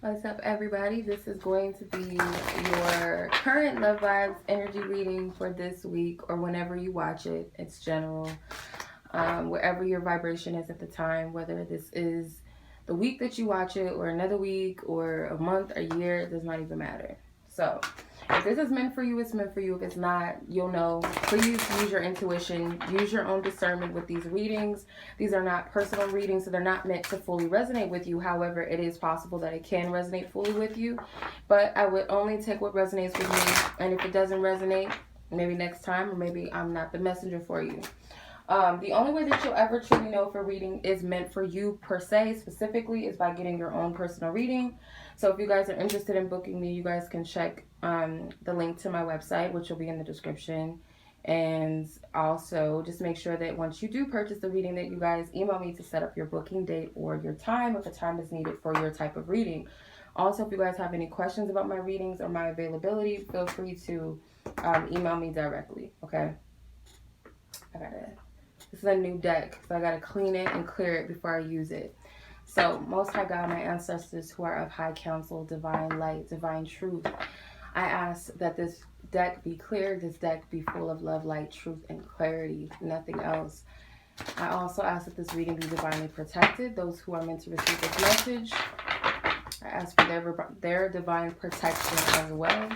What's up, everybody? This is going to be your current Love Vibes energy reading for this week or whenever you watch it. It's general. Wherever your vibration is at the time, whether this is the week that you watch it or another week or a month, a year, it does not even matter. So, if this is meant for you, it's meant for you. If it's not, you'll know. Please use your intuition. Use your own discernment with these readings. These are not personal readings, so they're not meant to fully resonate with you. However, it is possible that it can resonate fully with you. But I would only take what resonates with me. And if it doesn't resonate, maybe next time, or maybe I'm not the messenger for you. The only way that you'll ever truly know if a reading is meant for you per se, specifically, is by getting your own personal reading. So if you guys are interested in booking me, you guys can check the link to my website, which will be in the description. And also just make sure that once you do purchase the reading, that you guys email me to set up your booking date or your time if a time is needed for your type of reading. Also, if you guys have any questions about my readings or my availability, feel free to email me directly. Okay. This is a new deck, so I gotta clean it and clear it before I use it. So, Most High God, my ancestors who are of high counsel, divine light, divine truth, I ask that this deck be clear, this deck be full of love, light, truth, and clarity, nothing else. I also ask that this reading be divinely protected. Those who are meant to receive this message, I ask for their divine protection as well.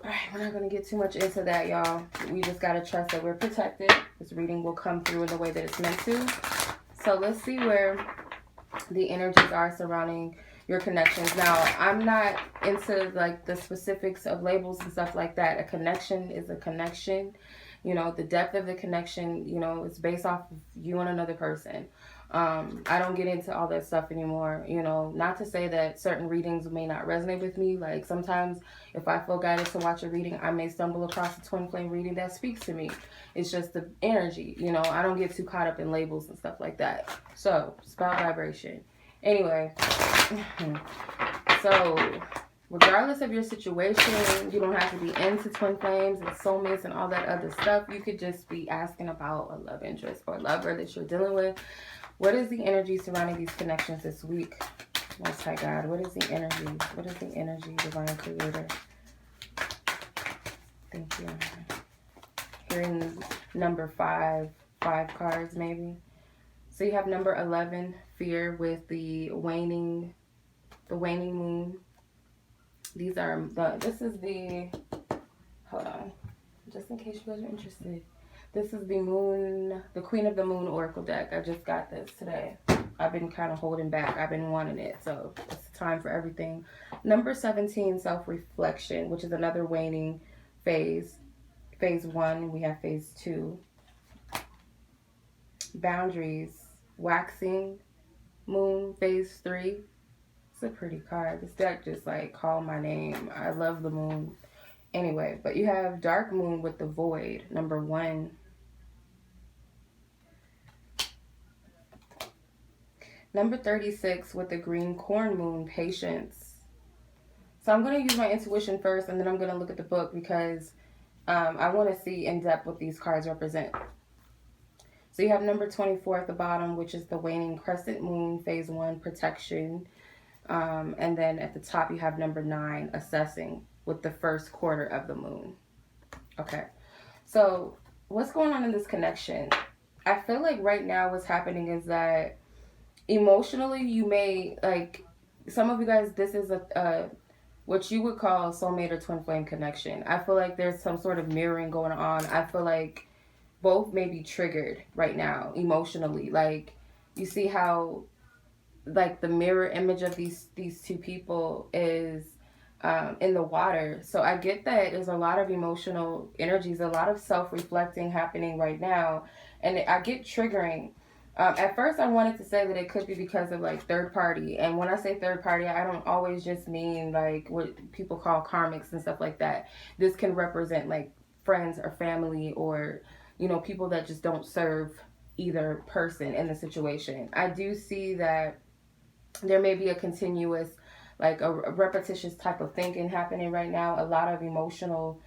Alright, we're not going to get too much into that, y'all. We just got to trust that we're protected. This reading will come through in the way that it's meant to. So let's see where the energies are surrounding your connections. Now, I'm not into like the specifics of labels and stuff like that. A connection is a connection. You know, the depth of the connection, you know, it's based off of you and another person. I don't get into all that stuff anymore, you know, not to say that certain readings may not resonate with me. Like sometimes if I feel guided to watch a reading, I may stumble across a twin flame reading that speaks to me. It's just the energy, you know, I don't get too caught up in labels and stuff like that. So it's about vibration. Anyway, so regardless of your situation, you don't have to be into twin flames and soulmates and all that other stuff. You could just be asking about a love interest or a lover that you're dealing with. What is the energy surrounding these connections this week? Most High God, what is the energy? What is the energy, Divine Creator? Thank you. Hearing number 5 cards maybe. So you have number 11, fear, with the waning moon. These are this is the, hold on, just in case you guys are interested. This is the moon, the Queen of the Moon Oracle deck. I just got this today. I've been kind of holding back. I've been wanting it, so it's time for everything. Number 17, self-reflection, which is another waning phase. Phase 1, we have phase 2. Boundaries, waxing moon, phase 3. It's a pretty card. This deck just like called my name. I love the moon. Anyway, but you have dark moon with the void, number 1. Number 36 with the green corn moon, patience. So I'm going to use my intuition first, and then I'm going to look at the book because I want to see in depth what these cards represent. So you have number 24 at the bottom, which is the waning crescent moon, phase 1, protection. And then at the top you have number 9, assessing, with the first quarter of the moon. Okay, so what's going on in this connection? I feel like right now what's happening is that emotionally you may, like, some of you guys, this is a what you would call a soulmate or twin flame connection. I feel like there's some sort of mirroring going on. I feel like both may be triggered right now emotionally. Like, you see how like the mirror image of these two people is in the water. So I get that there's a lot of emotional energies, a lot of self-reflecting happening right now, and I get triggering. At first I wanted to say that it could be because of like third party, and when I say third party, I don't always just mean like what people call karmics and stuff like that. This can represent like friends or family, or you know, people that just don't serve either person in the situation. I do see that there may be a continuous, like a repetitious type of thinking happening right now. A lot of emotional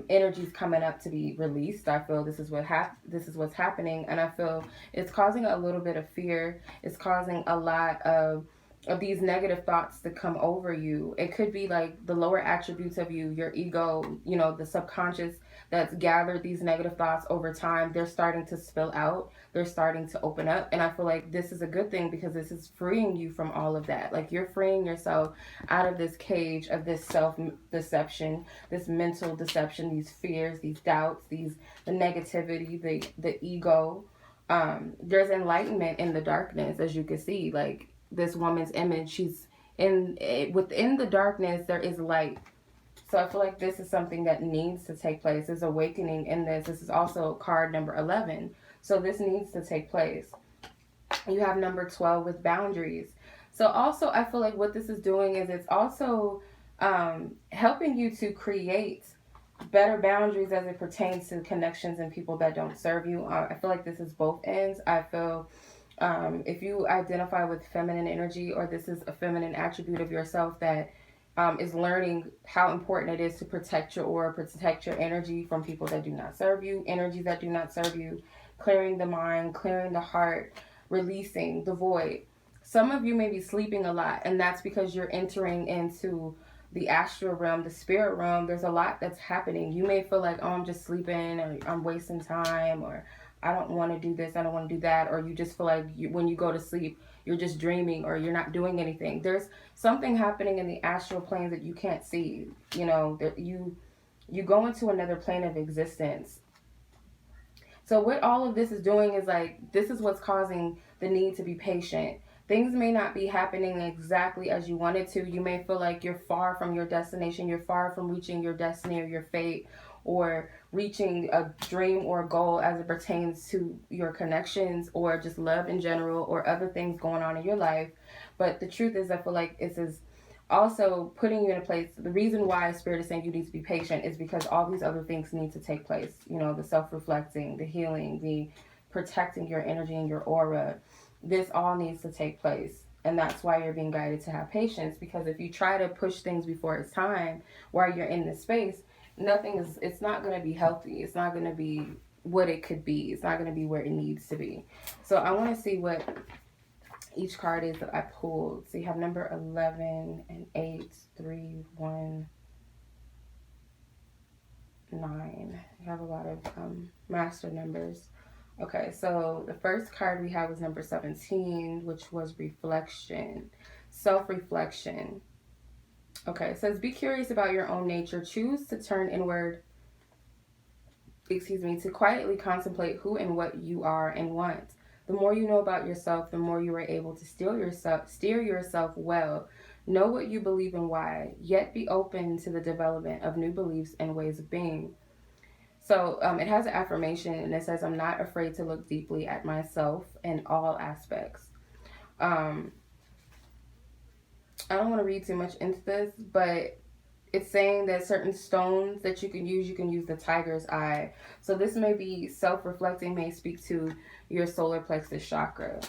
energies coming up to be released. I feel this is what's happening, and I feel it's causing a little bit of fear. It's causing a lot of of these negative thoughts that come over you. It could be like the lower attributes of you, your ego, you know, the subconscious that's gathered these negative thoughts over time. They're starting to spill out. They're starting to open up. And I feel like this is a good thing because this is freeing you from all of that. Like you're freeing yourself out of this cage of this self deception, this mental deception, these fears, these doubts, the negativity, the ego. There's enlightenment in the darkness, as you can see. Like this woman's image, she's within the darkness there is light. So I feel like this is something that needs to take place. There's awakening in this. This is also card number 11, so this needs to take place. You have number 12 with boundaries. So also I feel like what this is doing is it's also helping you to create better boundaries as it pertains to connections and people that don't serve you. I feel like this is both ends. I feel if you identify with feminine energy, or this is a feminine attribute of yourself that is learning how important it is to protect your aura, protect your energy from people that do not serve you, energies that do not serve you, clearing the mind, clearing the heart, releasing the void. Some of you may be sleeping a lot, and that's because you're entering into the astral realm, the spirit realm. There's a lot that's happening. You may feel like, oh, I'm just sleeping, or I'm wasting time, or I don't want to do this, I don't want to do that, or you just feel like when you go to sleep, you're just dreaming, or you're not doing anything. There's something happening in the astral planes that you can't see. You know, that you go into another plane of existence. So what all of this is doing is like, this is what's causing the need to be patient. Things may not be happening exactly as you wanted to. You may feel like you're far from your destination. You're far from reaching your destiny or your fate, or reaching a dream or a goal as it pertains to your connections or just love in general or other things going on in your life. But the truth is, I feel like this is also putting you in a place. The reason why Spirit is saying you need to be patient is because all these other things need to take place. You know, the self-reflecting, the healing, the protecting your energy and your aura. This all needs to take place. And that's why you're being guided to have patience, because if you try to push things before it's time while you're in this space, it's not going to be healthy. It's not going to be what it could be. It's not going to be where it needs to be. So I want to see what each card is that I pulled. So you have number 11 and 8, 3, 1, 9. You have a lot of master numbers. Okay, so the first card we have was number 17, which was reflection, self-reflection. Okay, it says, be curious about your own nature. Choose to turn inward, to quietly contemplate who and what you are and want. The more you know about yourself, the more you are able to steer yourself well. Know what you believe and why, yet be open to the development of new beliefs and ways of being. So it has an affirmation, and it says, I'm not afraid to look deeply at myself in all aspects. I don't want to read too much into this, but it's saying that certain stones that you can use the tiger's eye. So this may be self-reflecting, may speak to your solar plexus chakra.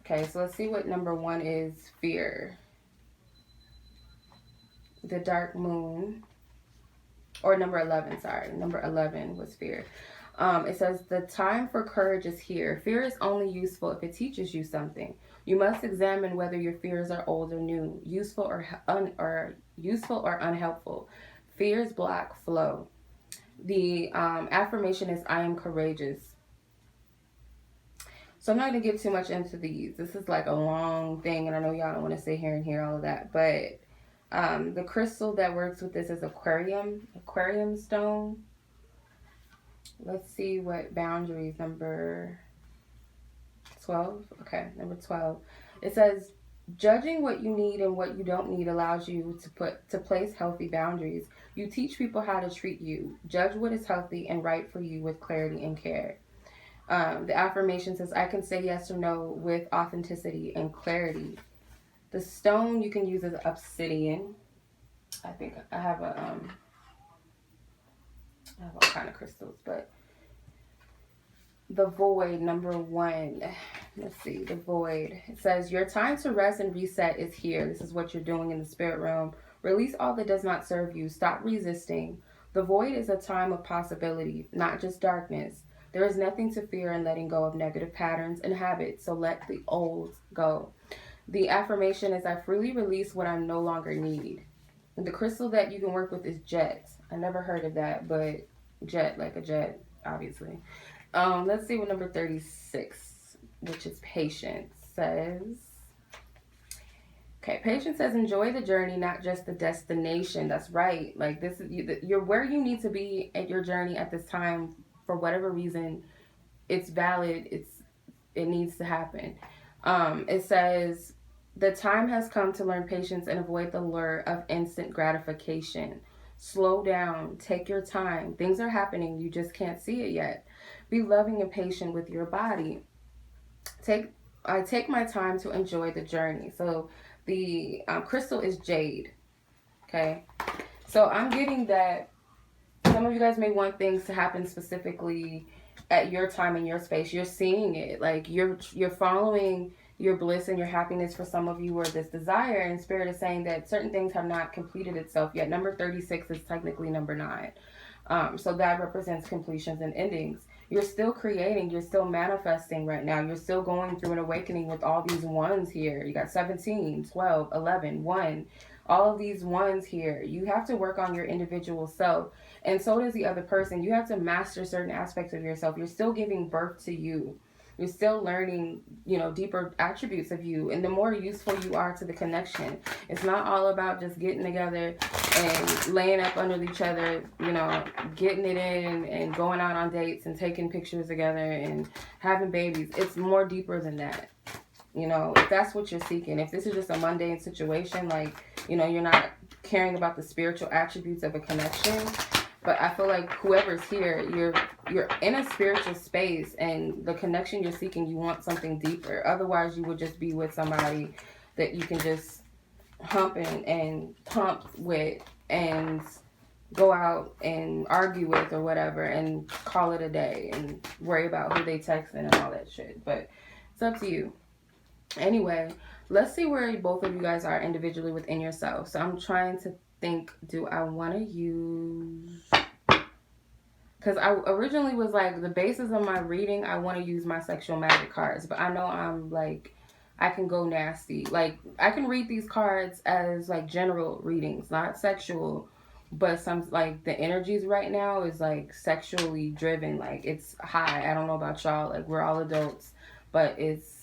Okay, so let's see what number 1 is. Fear. The dark moon. Or number 11, sorry. Number 11 was fear. It says, the time for courage is here. Fear is only useful if it teaches you something. You must examine whether your fears are old or new, useful or unhelpful. Fears block flow. The affirmation is, I am courageous. So I'm not going to get too much into these. This is like a long thing, and I know y'all don't want to sit here and hear all of that, but the crystal that works with this is aquarium stone. Let's see what boundaries. Number 12. Okay, number 12. It says, judging what you need and what you don't need allows you to place healthy boundaries. You teach people how to treat you. Judge what is healthy and right for you with clarity and care. The affirmation says, I can say yes or no with authenticity and clarity. The stone you can use as obsidian. I think I have all kind of crystals, but the void, number 1. Let's see, the void. It says, your time to rest and reset is here. This is what you're doing in the spirit realm. Release all that does not serve you. Stop resisting. The void is a time of possibility, not just darkness. There is nothing to fear in letting go of negative patterns and habits, so let the old go. The affirmation is, I freely release what I no longer need. And the crystal that you can work with is jet. I never heard of that, but jet, like a jet, obviously. Let's see what number 36, which is patience, says. Okay, patience says, enjoy the journey, not just the destination. That's right. Like, this is you're where you need to be at your journey at this time for whatever reason. It's valid. It needs to happen. It says, the time has come to learn patience and avoid the lure of instant gratification. Slow down. Take your time. Things are happening. You just can't see it yet. Be loving and patient with your body. I take my time to enjoy the journey. So the crystal is jade. Okay. So I'm getting that some of you guys may want things to happen specifically at your time and your space. You're seeing it. Like you're following your bliss and your happiness for some of you, or this desire, and Spirit is saying that certain things have not completed itself yet. Number 36 is technically number 9. So that represents completions and endings. You're still creating, you're still manifesting right now. You're still going through an awakening with all these ones here. You got 17, 12, 11, 1. All of these ones here. You have to work on your individual self. And so does the other person. You have to master certain aspects of yourself. You're still giving birth to you. You're still learning, deeper attributes of you. And the more useful you are to the connection, it's not all about just getting together and laying up under each other, getting it in and going out on dates and taking pictures together and having babies. It's more deeper than that. If that's what you're seeking, if this is just a mundane situation, like, you're not caring about the spiritual attributes of a connection. But I feel like whoever's here, you're in a spiritual space, and the connection you're seeking, you want something deeper. Otherwise, you would just be with somebody that you can just hump and pump with and go out and argue with or whatever and call it a day and worry about who they texting and all that shit. But it's up to you. Anyway, let's see where both of you guys are individually within yourself. So I'm trying to think, do I want to use, because I originally was like, the basis of my reading, I want to use my sexual magic cards, but I know I'm like, I can go nasty. Like, I can read these cards as like general readings, not sexual, but some, like, the energies right now is like sexually driven. Like, it's high. I don't know about y'all, like, we're all adults, but it's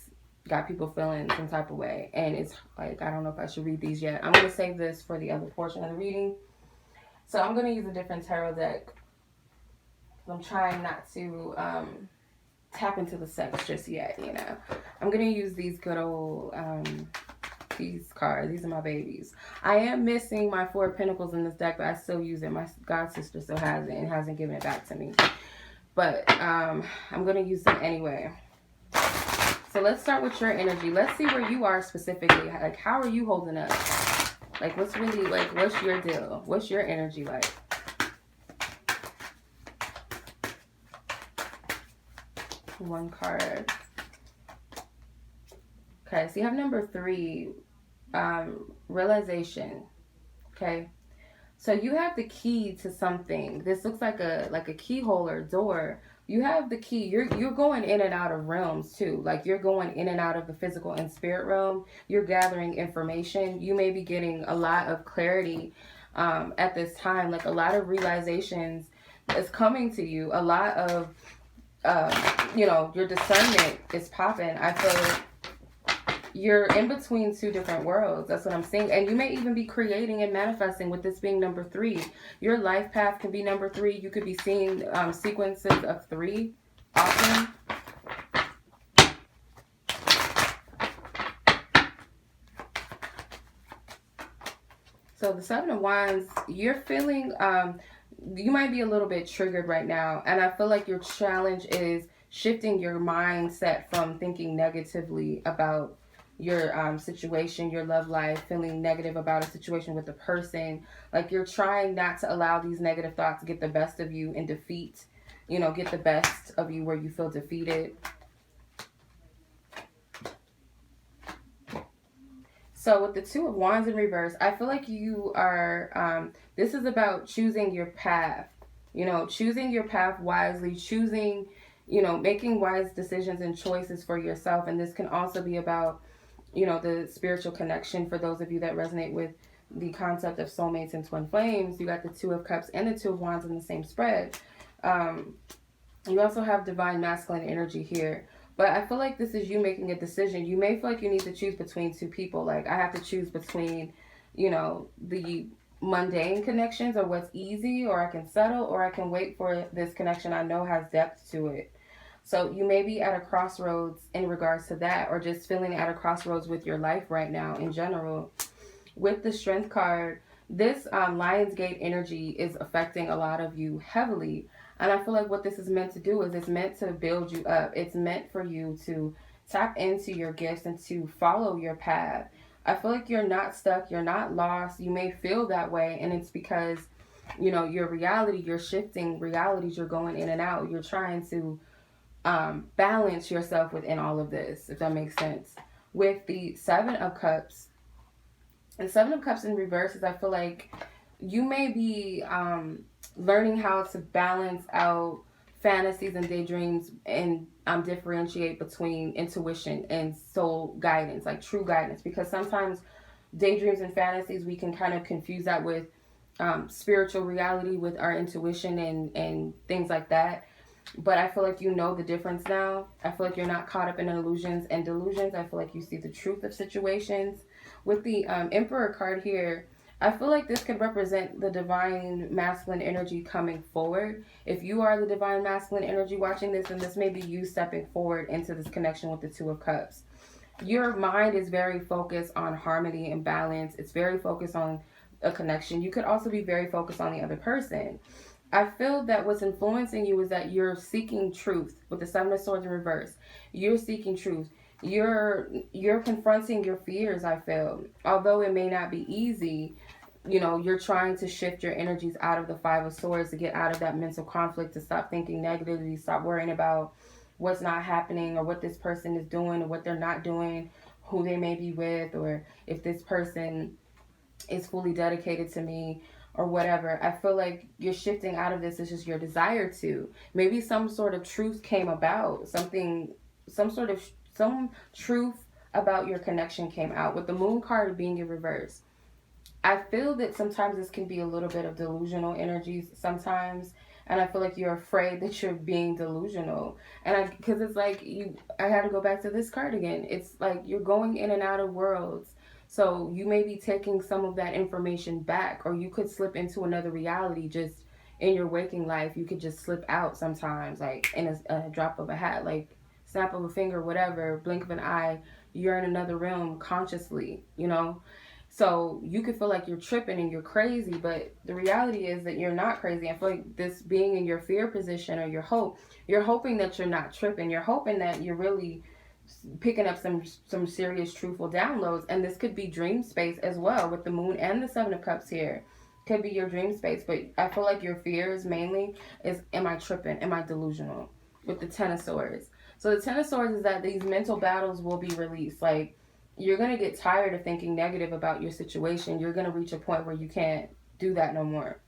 got people feeling some type of way, and it's like, I don't know if I should read these yet. I'm going to save this for the other portion of the reading. So I'm going to use a different tarot deck. I'm trying not to tap into the sex just yet, I'm going to use these good old these cards. These are my babies. I am missing my 4 of Pentacles in this deck, but I still use it. My god sister still has it and hasn't given it back to me, but I'm going to use them anyway. So let's start with your energy. Let's see where you are specifically. Like, how are you holding up? Like, what's really, like, what's your deal? What's your energy like? One card. Okay, so you have number 3, realization. Okay. So you have the key to something. This looks like a keyhole or door. You have the key. You're going in and out of realms too. Like, you're going in and out of the physical and spirit realm. You're gathering information. You may be getting a lot of clarity at this time. Like, a lot of realizations is coming to you. A lot of, your discernment is popping. I feel you're in between 2 different worlds. That's what I'm saying. And you may even be creating and manifesting with this being number 3. Your life path can be number 3. You could be seeing sequences of 3 often. So the 7 of Wands, you're feeling, you might be a little bit triggered right now. And I feel like your challenge is shifting your mindset from thinking negatively about your situation, your love life, feeling negative about a situation with a person. Like, you're trying not to allow these negative thoughts to get the best of you in defeat. Get the best of you where you feel defeated. So with the 2 of Wands in reverse, I feel like you are, this is about choosing your path. Choosing your path wisely, choosing, making wise decisions and choices for yourself. And this can also be about you know, the spiritual connection. For those of you that resonate with the concept of soulmates and twin flames, you got the Two of Cups and the Two of Wands in the same spread. You also have divine masculine energy here. But I feel like this is you making a decision. You may feel like you need to choose between two people. Like, I have to choose between, you know, the mundane connections or what's easy, or I can settle, or I can wait for this connection I know has depth to it. So you may be at a crossroads in regards to that, or just feeling at a crossroads with your life right now in general. With the Strength card, this Lionsgate energy is affecting a lot of you heavily. And I feel like what this is meant to do is it's meant to build you up. It's meant for you to tap into your gifts and to follow your path. I feel like you're not stuck. You're not lost. You may feel that way. And it's because, you know, your reality, you're shifting realities. You're going in and out. You're trying to balance yourself within all of this, if that makes sense. With the Seven of Cups, and Seven of Cups in reverse is, I feel like you may be learning how to balance out fantasies and daydreams and differentiate between intuition and soul guidance, like true guidance. Because sometimes daydreams and fantasies, we can kind of confuse that with spiritual reality, with our intuition and things like that. But I feel like you know the difference now. I feel like you're not caught up in illusions and delusions. I feel like you see the truth of situations. With the Emperor card here, I feel like this could represent the divine masculine energy coming forward. If you are the divine masculine energy watching this, then this may be you stepping forward into this connection with the Two of Cups. Your mind is very focused on harmony and balance. It's very focused on a connection. You could also be very focused on the other person. I feel that what's influencing you is that you're seeking truth. With the Seven of Swords in reverse, you're seeking truth. You're confronting your fears, I feel. Although it may not be easy, you know, you're trying to shift your energies out of the Five of Swords to get out of that mental conflict, to stop thinking negatively, stop worrying about what's not happening or what this person is doing or what they're not doing, who they may be with, or if this person is fully dedicated to me or whatever. I feel like you're shifting out of this. It's just your desire to. Maybe some sort of truth came about. Some truth about your connection came out. With the Moon card being in reverse, I feel that sometimes this can be a little bit of delusional energies sometimes. And I feel like you're afraid that you're being delusional. And because it's like I had to go back to this card again. It's like you're going in and out of worlds. So you may be taking some of that information back, or you could slip into another reality just in your waking life. You could just slip out sometimes, like in a drop of a hat, like snap of a finger, whatever, blink of an eye. You're in another realm consciously, you know? So you could feel like you're tripping and you're crazy, but the reality is that you're not crazy. I feel like this being in your fear position or you're hoping that you're not tripping. You're hoping that you're really picking up some serious truthful downloads. And this could be dream space as well, with the Moon and the Seven of Cups here. Could be your dream space, but I feel like your fears mainly is, am I tripping? Am I delusional? With the Ten of Swords. So the Ten of Swords is that these mental battles will be released. Like, you're going to get tired of thinking negative about your situation. You're going to reach a point where you can't do that no more.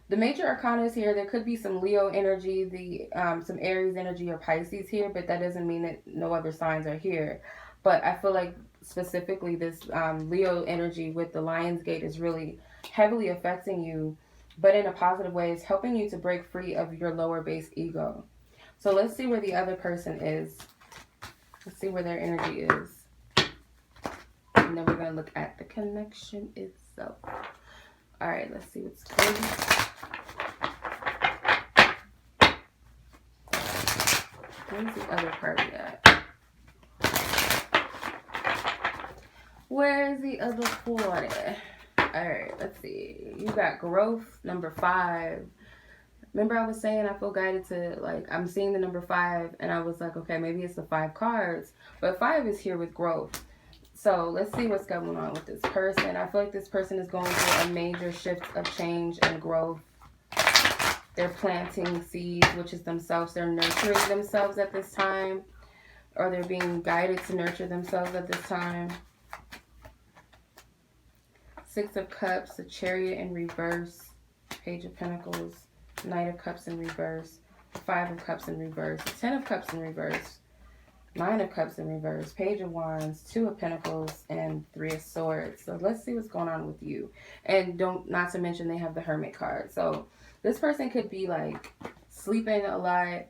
The major arcana is here. There could be some Leo energy, some Aries energy or Pisces here, but that doesn't mean that no other signs are here. But I feel like specifically this Leo energy with the Lionsgate is really heavily affecting you, but in a positive way. It's helping you to break free of your lower base ego. So let's see where the other person is. Let's see where their energy is. And then we're going to look at the connection itself. All right, let's see what's good. Where's the other party at? Where's the other party? Alright, let's see. You got growth, number 5. Remember I was saying I feel guided to, like, I'm seeing the number 5, and I was like, okay, maybe it's the 5 cards. But 5 is here with growth. So let's see what's going on with this person. I feel like this person is going through a major shift of change and growth. They're planting seeds, which is themselves. They're nurturing themselves at this time. Or they're being guided to nurture themselves at this time. 6 of Cups, the Chariot in reverse. Page of Pentacles, Knight of Cups in reverse. 5 of Cups in reverse. 10 of Cups in reverse. Nine of Cups in reverse, Page of Wands, Two of Pentacles, and Three of Swords. So let's see what's going on with you. And not to mention they have the Hermit card. So this person could be like sleeping a lot,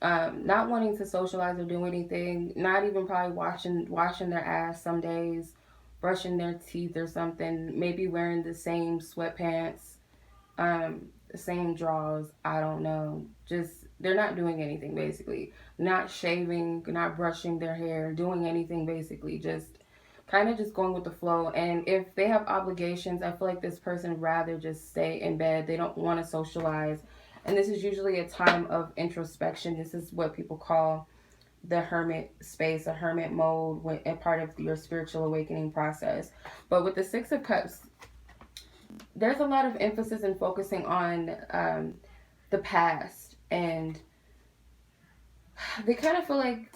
not wanting to socialize or do anything, not even probably washing their ass some days, brushing their teeth or something, maybe wearing the same sweatpants, the same drawers, I don't know. Just they're not doing anything basically. Not shaving, not brushing their hair, doing anything basically. Just kind of just going with the flow. And if they have obligations, I feel like this person would rather just stay in bed. They don't want to socialize. And this is usually a time of introspection. This is what people call the hermit space, a hermit mode, when a part of your spiritual awakening process. But with the Six of Cups, there's a lot of emphasis in focusing on the past, and they kind of feel like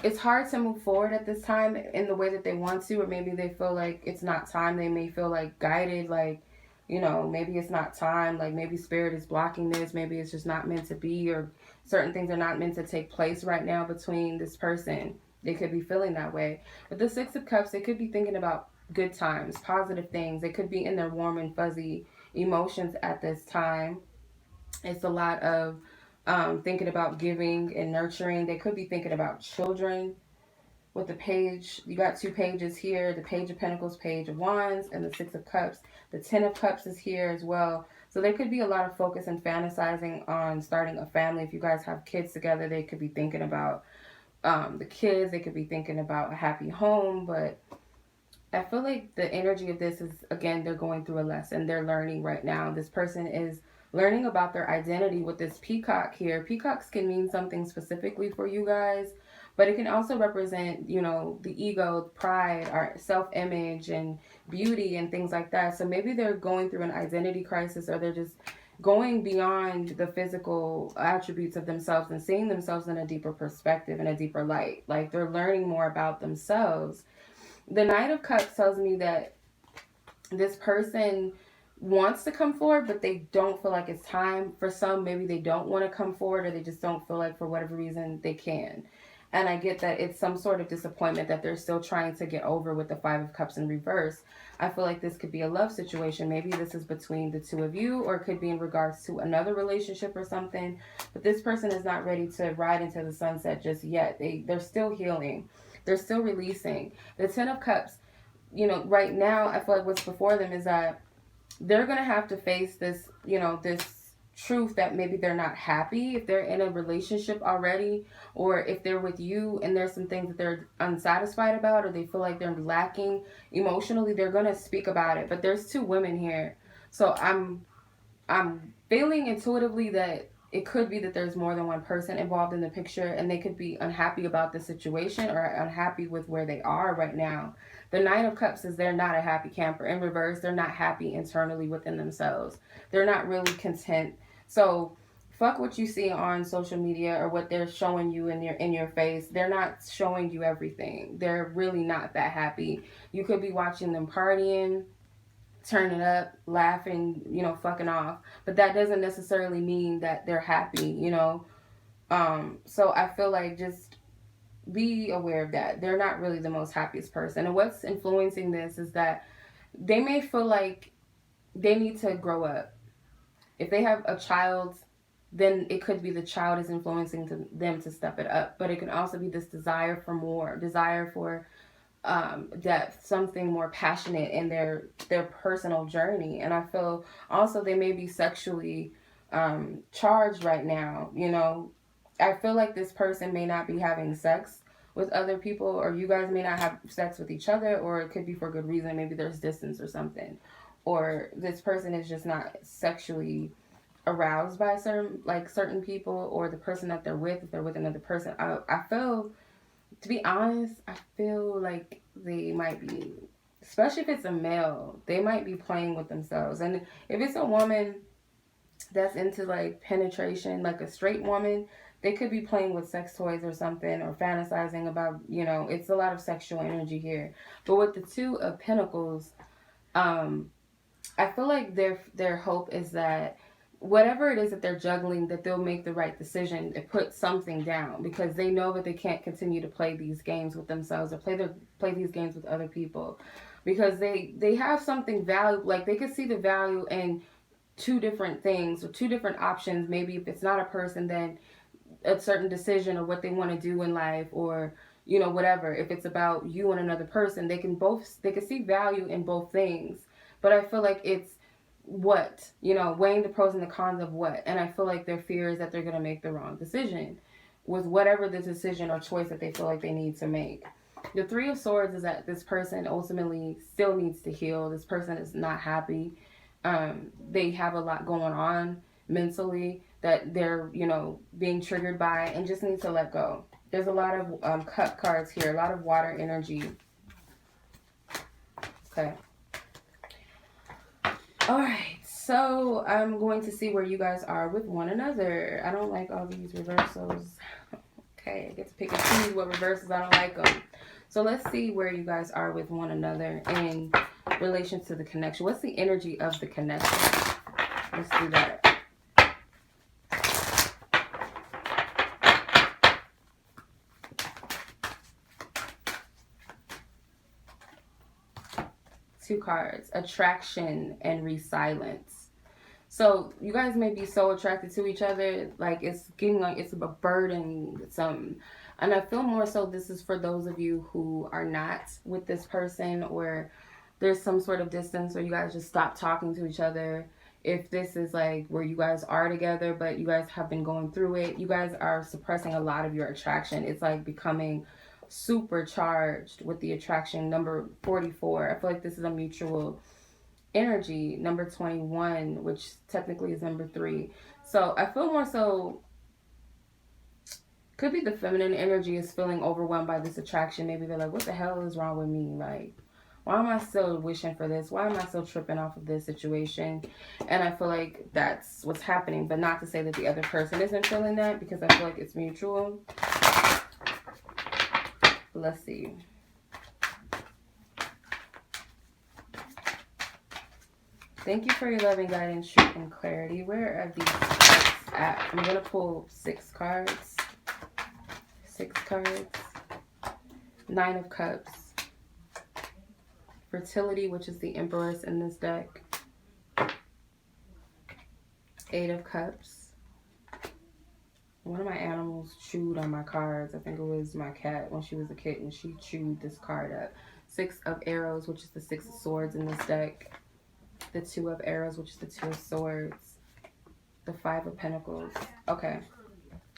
it's hard to move forward at this time in the way that they want to, or maybe they feel like it's not time. They may feel like guided, like, you know, maybe it's not time, like maybe spirit is blocking this, maybe it's just not meant to be, or certain things are not meant to take place right now between this person. They could be feeling that way. But the Six of Cups, they could be thinking about good times, positive things. They could be in their warm and fuzzy emotions at this time. It's a lot of thinking about giving and nurturing. They could be thinking about children. With the page, you got two pages here, the Page of Pentacles, Page of Wands, and the Six of Cups. The Ten of Cups is here as well. So there could be a lot of focus and fantasizing on starting a family. If you guys have kids together, they could be thinking about the kids. They could be thinking about a happy home. But I feel like the energy of this is, again, they're going through a lesson. They're learning right now. This person is learning about their identity with this peacock here. Peacocks can mean something specifically for you guys, but it can also represent, you know, the ego, pride, our self-image and beauty and things like that. So maybe they're going through an identity crisis, or they're just going beyond the physical attributes of themselves and seeing themselves in a deeper perspective, in a deeper light. Like they're learning more about themselves. The Knight of Cups tells me that this person wants to come forward, but they don't feel like it's time. For some, maybe they don't want to come forward, or they just don't feel like for whatever reason they can. And I get that it's some sort of disappointment that they're still trying to get over with the Five of Cups in reverse. I feel like this could be a love situation. Maybe this is between the two of you, or it could be in regards to another relationship or something. But this person is not ready to ride into the sunset just yet. They're still healing. They're still releasing. The Ten of Cups, you know, right now, I feel like what's before them is that they're going to have to face this, you know, this truth that maybe they're not happy if they're in a relationship already, or if they're with you and there's some things that they're unsatisfied about, or they feel like they're lacking emotionally. They're going to speak about it. But there's two women here. So I'm feeling intuitively that it could be that there's more than one person involved in the picture, and they could be unhappy about the situation or unhappy with where they are right now. The Nine of Cups is they're not a happy camper. In reverse, they're not happy internally within themselves. They're not really content. So fuck what you see on social media or what they're showing you in your face. They're not showing you everything. They're really not that happy. You could be watching them partying, turning up, laughing, you know, fucking off. But that doesn't necessarily mean that they're happy, you know. So I feel like just be aware of that. They're not really the most happiest person. And what's influencing this is that they may feel like they need to grow up. If they have a child, then it could be the child is influencing them to step it up. But it can also be this desire for more, desire for depth, something more passionate in their personal journey. And I feel also they may be sexually charged right now. You know, I feel like this person may not be having sex with other people, or you guys may not have sex with each other, or it could be for good reason. Maybe there's distance or something, or this person is just not sexually aroused by certain people, or the person that they're with, if they're with another person. I feel, to be honest, I feel like they might be, especially if it's a male, they might be playing with themselves. And if it's a woman that's into like penetration, like a straight woman, they could be playing with sex toys or something, or fantasizing about, you know, it's a lot of sexual energy here. But with the Two of Pentacles, I feel like their hope is that whatever it is that they're juggling, that they'll make the right decision and put something down, because they know that they can't continue to play these games with themselves or play these games with other people, because they have something valuable. Like, they could see the value in two different things or two different options. Maybe if it's not a person, then a certain decision or what they want to do in life, or whatever. If it's about you and another person, they can see value in both things. But I feel like it's what, weighing the pros and the cons of what. And I feel like their fear is that they're going to make the wrong decision with whatever the decision or choice that they feel like they need to make. The Three of Swords is that this person ultimately still needs to heal. This person is not happy. They have a lot going on mentally that they're, being triggered by, and just need to let go. There's a lot of cup cards here, a lot of water energy. Okay. All right, so I'm going to see where you guys are with one another. I don't like all these reversals. Okay, I get to pick and choose what reversals I don't like them. So let's see where you guys are with one another in relation to the connection. What's the energy of the connection? Let's do that. Two cards, attraction and resilience. So you guys may be so attracted to each other, like it's getting like it's a burden, some. And I feel more so this is for those of you who are not with this person, or there's some sort of distance, or you guys just stop talking to each other. If this is like where you guys are together, but you guys have been going through it, you guys are suppressing a lot of your attraction. It's like becoming supercharged with the attraction. Number 44, I feel like this is a mutual energy. Number 21, which technically is number 3. So I feel more so could be the feminine energy is feeling overwhelmed by this attraction. Maybe they're like, what the hell is wrong with me? Like, why am I still wishing for this? Why am I still tripping off of this situation? And I feel like that's what's happening, but not to say that the other person isn't feeling that, because I feel like it's mutual. Let's see. Thank you for your loving guidance, truth, and clarity. Where are these cards at? I'm going to pull 6 cards. 6 cards. 9 of Cups. Fertility, which is the Empress in this deck. 8 of Cups. One of my animals chewed on my cards. I think it was my cat when she was a kitten. She chewed this card up. 6 of Arrows, which is the 6 of Swords in this deck. The 2 of Arrows, which is the 2 of Swords. The 5 of Pentacles. Okay.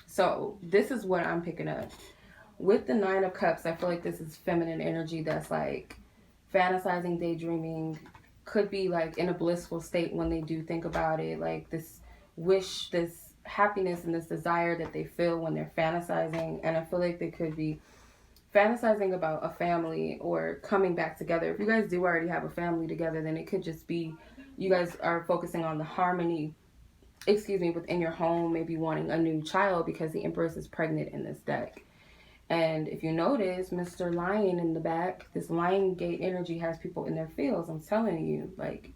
So this is what I'm picking up. With the 9 of Cups, I feel like this is feminine energy that's like fantasizing, daydreaming. Could be like in a blissful state when they do think about it. Like this wish, this happiness and this desire that they feel when they're fantasizing. And I feel like they could be fantasizing about a family or coming back together. If you guys do already have a family together, then it could just be you guys are focusing on the harmony, within your home, maybe wanting a new child, because the Empress is pregnant in this deck. And if you notice, Mr. Lion in the back, this Lion Gate energy has people in their feels. I'm telling you, like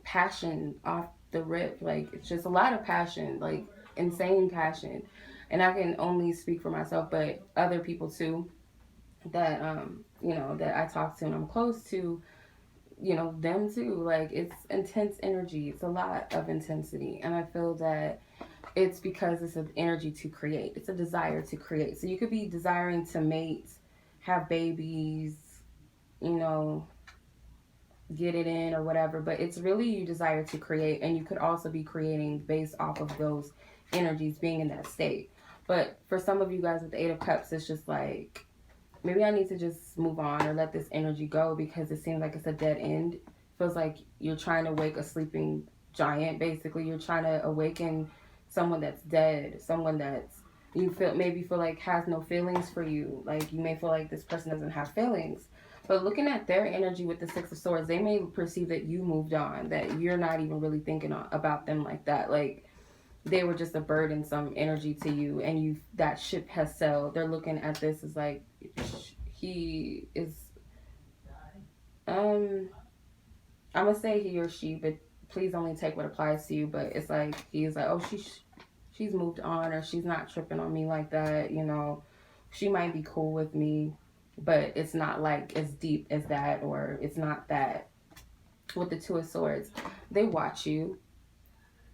passion off the rip. Like it's just a lot of passion, like insane passion. And I can only speak for myself, but other people too that that I talk to and I'm close to, them too. Like it's intense energy. It's a lot of intensity. And I feel that it's because it's an energy to create. It's a desire to create. So you could be desiring to mate, have babies, get it in or whatever, but it's really you desire to create. And you could also be creating based off of those energies being in that state. But for some of you guys with the 8 of Cups, it's just like, maybe I need to just move on or let this energy go, because it seems like it's a dead end. It feels like you're trying to wake a sleeping giant, basically. You're trying to awaken someone that's dead, someone that's you feel like has no feelings for you. Like you may feel like this person doesn't have feelings. But looking at their energy with the 6 of Swords, they may perceive that you moved on, that you're not even really thinking about them like that. Like they were just a burdensome energy to you, and that ship has sailed. They're looking at this as like he is I'm gonna say he or she, but please only take what applies to you. But it's like, he's like, oh, she's moved on, or she's not tripping on me like that, you know. She might be cool with me, but it's not like as deep as that, or it's not that. With the Two of Swords, they watch you.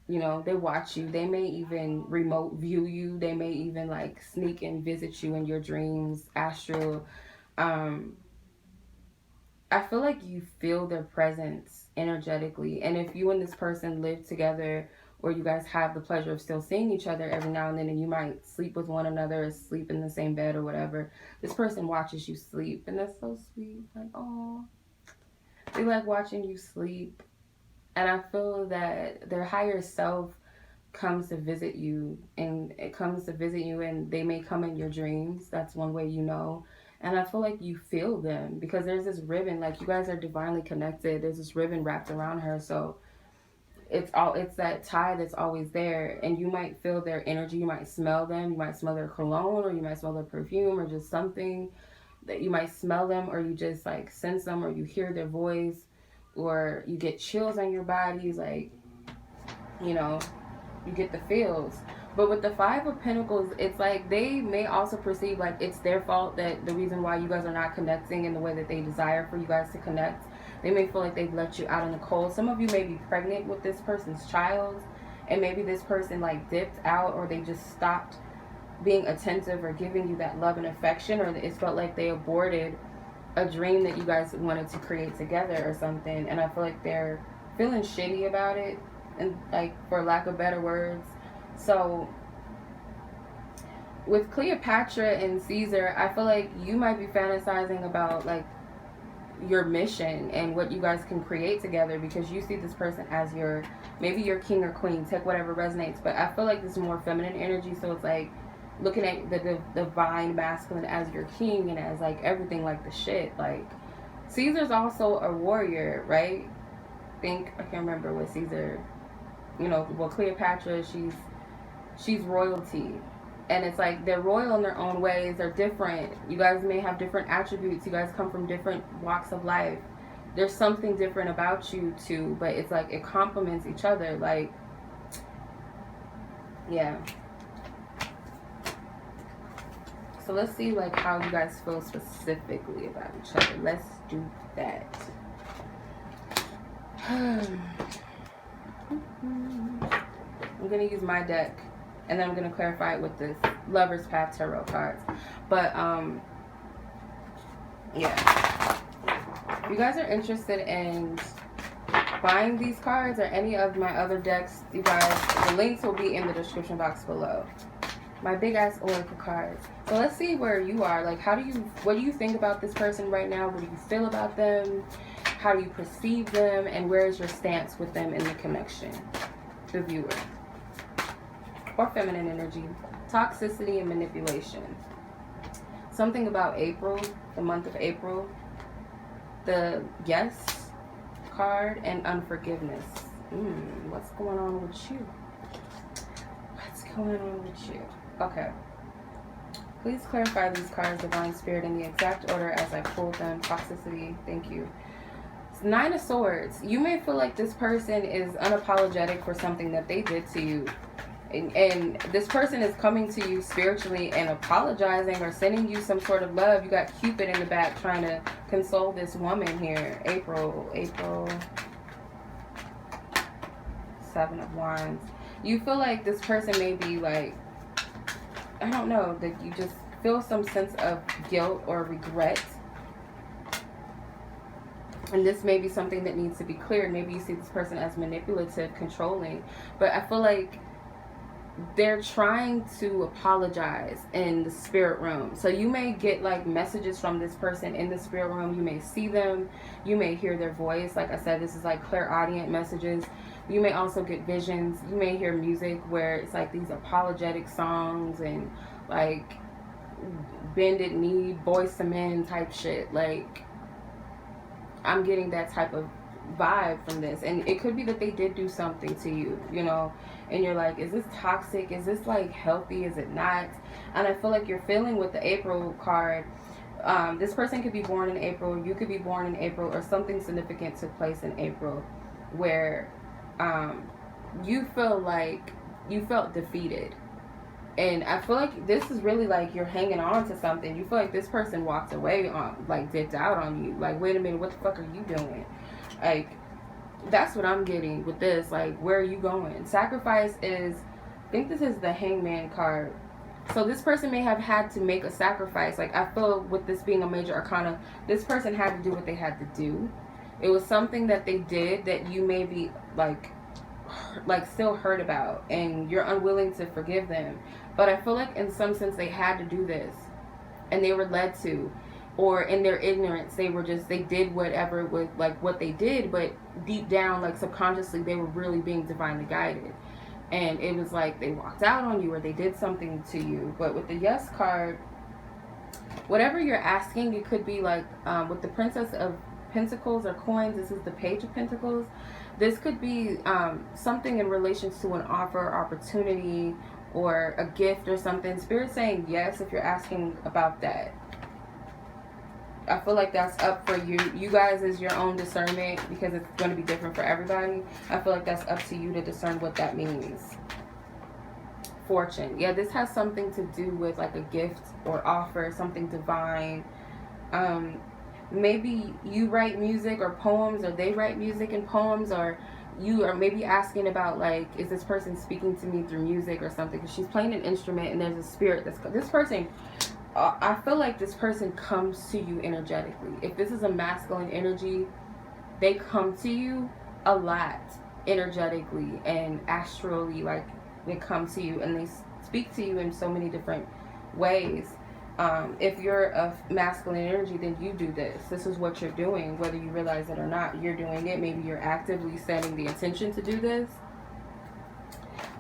You know, they watch you. They may even remote view you. They may even like sneak and visit you in your dreams, astral. I feel like you feel their presence energetically. And if you and this person live together, or you guys have the pleasure of still seeing each other every now and then, and you might sleep with one another, or sleep in the same bed or whatever, this person watches you sleep. And that's so sweet. Like, oh, they like watching you sleep. And I feel that their higher self comes to visit you, and it comes to visit you, and they may come in your dreams. That's one way you know. And I feel like you feel them, because there's this ribbon, like you guys are divinely connected. There's this ribbon wrapped around her. So it's that tie that's always there. And you might feel their energy. You might smell them. You might smell their cologne, or you might smell their perfume, or just something that you might smell them, or you just like sense them, or you hear their voice, or you get chills on your bodies, like, you know, you get the feels. But with the Five of Pentacles, it's like they may also perceive like it's their fault, that the reason why you guys are not connecting in the way that they desire for you guys to connect. They may feel like they've left you out in the cold. Some of you may be pregnant with this person's child, and maybe this person like dipped out, or they just stopped being attentive or giving you that love and affection, or it felt like they aborted a dream that you guys wanted to create together or something. And I feel like they're feeling shitty about it, and like, for lack of better words. So with Cleopatra and Caesar, I feel like you might be fantasizing about like your mission and what you guys can create together, because you see this person as your, maybe your king or queen, take whatever resonates. But I feel like this is more feminine energy. So it's like looking at the divine masculine as your king, and as like everything, like the shit. Like Caesar's also a warrior, right? I can't remember what Caesar, you know, well, Cleopatra, she's royalty. And it's like they're royal in their own ways. They're different. You guys may have different attributes. You guys come from different walks of life. There's something different about you two, but it's like it complements each other. Like, yeah. So let's see like how you guys feel specifically about each other. Let's do that. I'm going to use my deck, and then I'm going to clarify it with this Lover's Path Tarot cards. But, yeah. If you guys are interested in buying these cards or any of my other decks, you guys, the links will be in the description box below. My big ass oracle cards. So let's see where you are. Like, what do you think about this person right now? What do you feel about them? How do you perceive them? And where is your stance with them in the connection? The viewer. Or feminine energy. Toxicity and manipulation. Something about April, the month of April. The yes card and unforgiveness. What's going on with you? What's going on with you? Okay. Please clarify these cards, Divine Spirit, in the exact order as I pulled them. Toxicity. Thank you. It's Nine of Swords. You may feel like this person is unapologetic for something that they did to you. And this person is coming to you spiritually and apologizing or sending you some sort of love. You got Cupid in the back trying to console this woman here. April. Seven of Wands. You feel like this person may be like, I don't know, that you just feel some sense of guilt or regret. And this may be something that needs to be cleared. Maybe you see this person as manipulative, controlling. But I feel like they're trying to apologize in the spirit realm. So you may get like messages from this person in the spirit realm. You may see them. You may hear their voice. Like I said, this is like clairaudient messages. You may also get visions. You may hear music where it's like these apologetic songs and like bended knee, Boyz II Men type shit. Like, I'm getting that type of vibe from this. And it could be that they did do something to you, you know, and you're like, is this toxic? Is this like healthy? Is it not? And I feel like you're feeling with the April card. This person could be born in April. You could be born in April, or something significant took place in April where you feel like you felt defeated. And I feel like this is really like you're hanging on to something. You feel like this person walked away on, like, dipped out on you. Like, wait a minute, what the fuck are you doing? Like, that's what I'm getting with this. Like, where are you going? Sacrifice is, I think this is the Hangman card. So this person may have had to make a sacrifice. Like, I feel with this being a major arcana, this person had to do what they had to do. It was something that they did that you may be like still hurt about, and you're unwilling to forgive them. But I feel like in some sense they had to do this, and they were led to, or in their ignorance they did whatever with like what they did, but deep down, like subconsciously, they were really being divinely guided. And it was like they walked out on you or they did something to you. But with the Yes card, whatever you're asking, it could be like with the Princess of Pentacles or coins, this is the Page of Pentacles. This could be something in relation to an offer, opportunity, or a gift or something. Spirit saying yes if you're asking about that. I feel like that's up for you. You guys is your own discernment, because it's going to be different for everybody. I feel like that's up to you to discern what that means. Fortune. Yeah, this has something to do with like a gift or offer, something divine. Maybe you write music or poems, or they write music and poems, or you are maybe asking about like, is this person speaking to me through music or something? Because she's playing an instrument and there's a spirit that's, this person, I feel like this person comes to you energetically. If this is a masculine energy, they come to you a lot energetically and astrally. Like, they come to you and they speak to you in so many different ways. If you're of masculine energy, then you do this. This is what you're doing, whether you realize it or not. You're doing it. Maybe you're actively setting the intention to do this.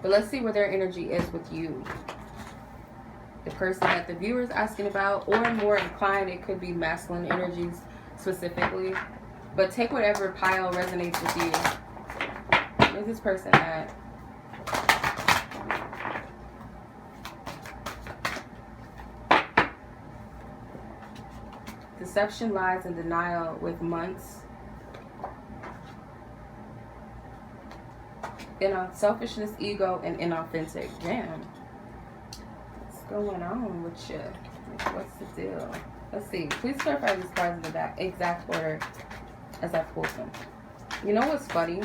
But let's see where their energy is with you. The person that the viewer is asking about, or more inclined, it could be masculine energies specifically. But take whatever pile resonates with you. Where's this person at? Deception, lies, and denial with months. Selfishness, ego, and inauthentic. Damn. What's going on with you? What's the deal? Let's see. Please clarify these cards in the back, exact order as I pulled them. You know what's funny?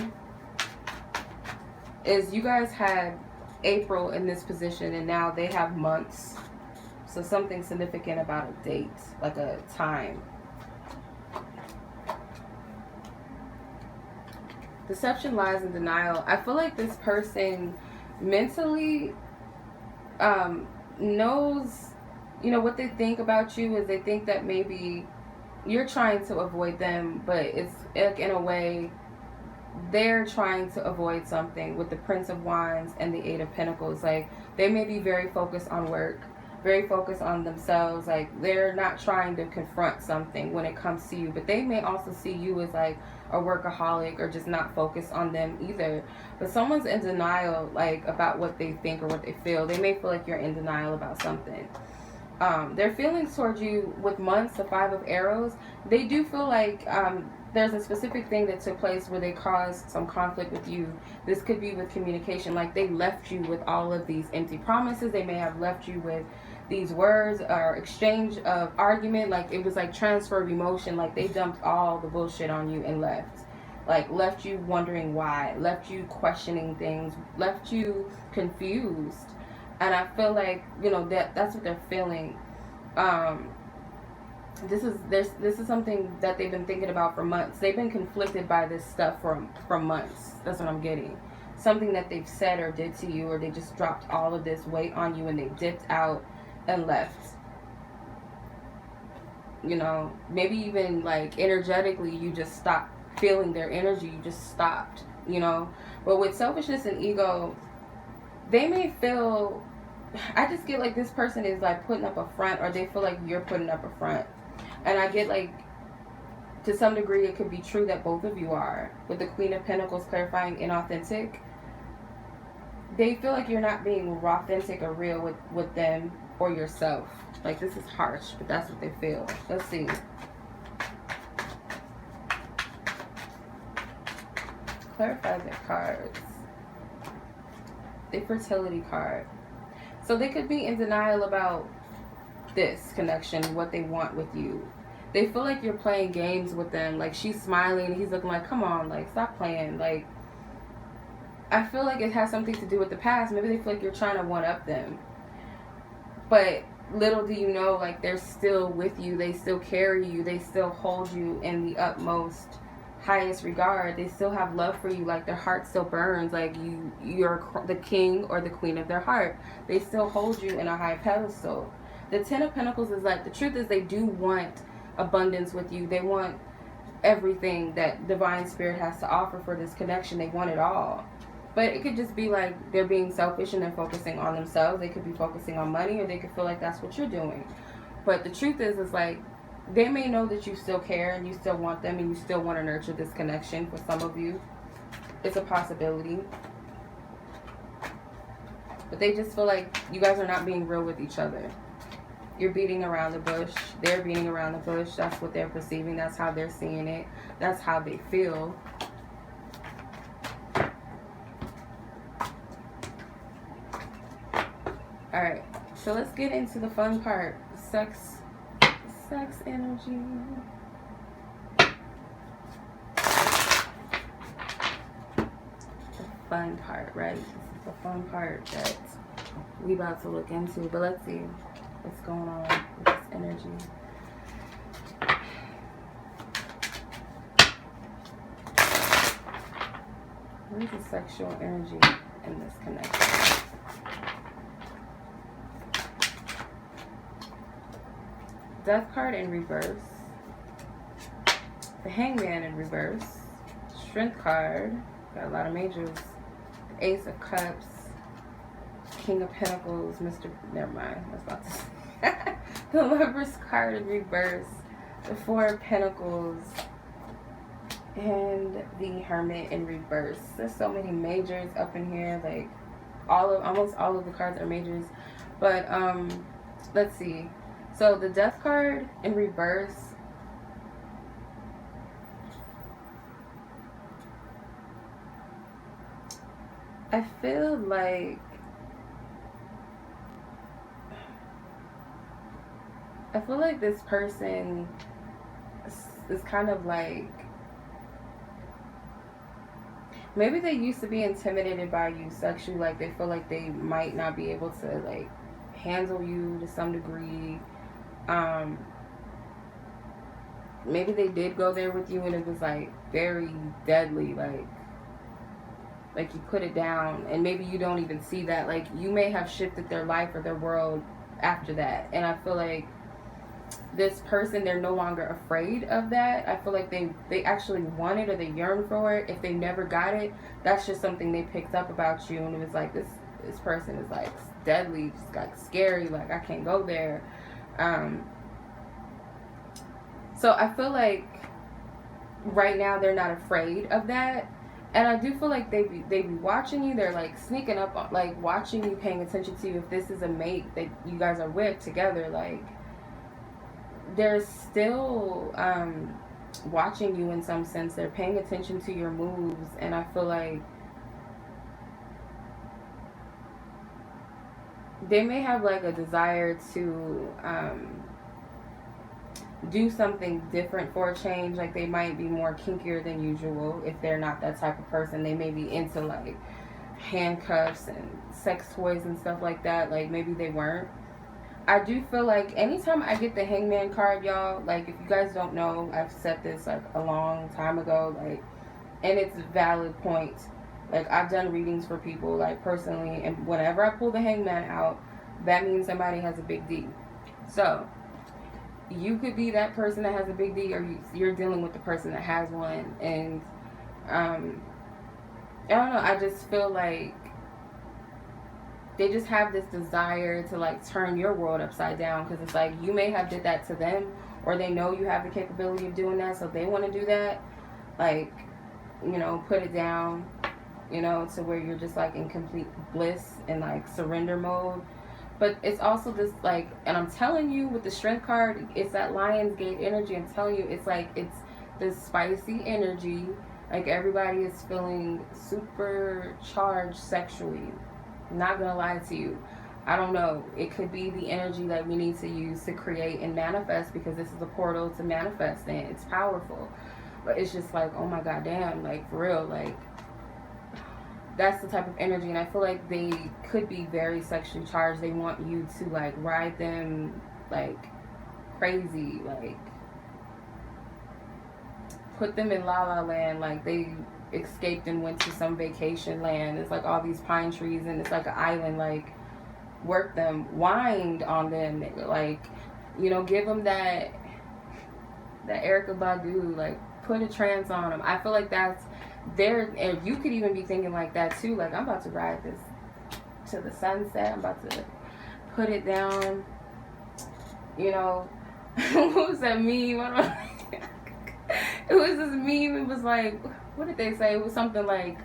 Is you guys had April in this position, and now they have months. So something significant about a date, like a time. Deception, lies, and denial. I feel like this person mentally knows, what they think about you is they think that maybe you're trying to avoid them, but it's like in a way they're trying to avoid something. With the Prince of Wands and the Eight of Pentacles, like they may be very focused on work, very focused on themselves. Like they're not trying to confront something when it comes to you, but they may also see you as like a workaholic or just not focused on them either. But someone's in denial, like about what they think or what they feel. They may feel like you're in denial about something. Their feelings towards you with months, the Five of Arrows, they do feel like there's a specific thing that took place where they caused some conflict with you. This could be with communication, like they left you with all of these empty promises. They may have left you with these words or exchange of argument, like it was like transfer of emotion, like they dumped all the bullshit on you and left. Like left you wondering why, left you questioning things, left you confused. And I feel like, that's what they're feeling. This is something that they've been thinking about for months. They've been conflicted by this stuff for months. That's what I'm getting. Something that they've said or did to you, or they just dropped all of this weight on you and they dipped out and left. Maybe even like energetically you just stopped feeling their energy. You just stopped, But with selfishness and ego, they may feel, I just get like this person is like putting up a front, or they feel like you're putting up a front. And I get like, to some degree, it could be true that both of you are. With the Queen of Pentacles clarifying inauthentic, they feel like you're not being authentic or real with them or yourself. Like, this is harsh, but that's what they feel. Let's see. Clarify their cards. The fertility card. So they could be in denial about this connection, what they want with you. They feel like you're playing games with them. Like, she's smiling and he's looking like, come on, like, stop playing. Like, I feel like it has something to do with the past. Maybe they feel like you're trying to one-up them. But little do you know, like, they're still with you. They still carry you. They still hold you in the utmost, highest regard. They still have love for you. Like, their heart still burns. Like, you're the king or the queen of their heart. They still hold you in a high pedestal. The Ten of Pentacles is like, the truth is they do want abundance with you. They want everything that Divine Spirit has to offer for this connection. They want it all. But it could just be like they're being selfish and they're focusing on themselves. They could be focusing on money, or they could feel like that's what you're doing. But the truth is like, they may know that you still care and you still want them and you still want to nurture this connection. For some of you, it's a possibility. But they just feel like you guys are not being real with each other. You're beating around the bush. They're beating around the bush. That's what they're perceiving. That's how they're seeing it. That's how they feel. Alright, so let's get into the fun part. Sex energy. The fun part, right? This is the fun part that we about to look into. But let's see what's going on with this energy. What is the sexual energy in this connection? Death card in reverse. The Hangman in reverse. Strength card. Got a lot of majors. The Ace of Cups. King of Pentacles. Never mind. I was about to say. The Lover's card in reverse. The Four of Pentacles. And the Hermit in reverse. There's so many majors up in here. Like, almost all of the cards are majors. But, let's see. So the Death card in reverse, I feel like this person is kind of like, maybe they used to be intimidated by you sexually. Like, they feel like they might not be able to, like, handle you to some degree. Maybe they did go there with you and it was like very deadly, like you put it down, and maybe you don't even see that. Like, you may have shifted their life or their world after that. And I feel like this person, they're no longer afraid of that. I feel like they actually want it, or they yearn for it. If they never got it, that's just something they picked up about you, and it was like, this person is like deadly, just like scary, like I can't go there. So I feel like right now they're not afraid of that. And I do feel like they be watching you. They're like sneaking up, like watching you, paying attention to you. If this is a mate that you guys are with together, like they're still watching you in some sense. They're paying attention to your moves. And I feel like they may have like a desire to do something different for a change. Like, they might be more kinkier than usual. If they're not that type of person, they may be into like handcuffs and sex toys and stuff like that. Like, maybe they weren't. I do feel like anytime I get the Hangman card, y'all, like, if you guys don't know, I've said this like a long time ago, like, and it's a valid point. Like, I've done readings for people, like, personally, and whenever I pull the Hangman out, that means somebody has a big D. So you could be that person that has a big D, or you're dealing with the person that has one. And I don't know, I just feel like they just have this desire to like turn your world upside down, because it's like you may have did that to them, or they know you have the capability of doing that, so they want to do that, like, you know, put it down, you know, to where you're just like in complete bliss and like surrender mode. But it's also this like, and I'm telling you with the Strength card, it's that Lionsgate energy. I'm telling you, it's like, it's this spicy energy Like, everybody is feeling super charged sexually. Not gonna lie to you. I don't know. It could be the energy that we need to use to create and manifest, because this is a portal to manifest in. It's powerful. But it's just like, oh my god, damn, like, for real, like, that's the type of energy. And I feel like they could be very sexually charged. They want you to, like, ride them, like, crazy, like, put them in la la land, like they escaped and went to some vacation land. It's like all these pine trees and it's like an island. Like, work them, wind on them, like, you know, give them that Erykah Badu, like, put a trance on them. I feel like that's there. And you could even be thinking like that too, like, I'm about to ride this to the sunset, I'm about to put it down, you know. What was that meme? It was this meme. It was like, what did they say? It was something like,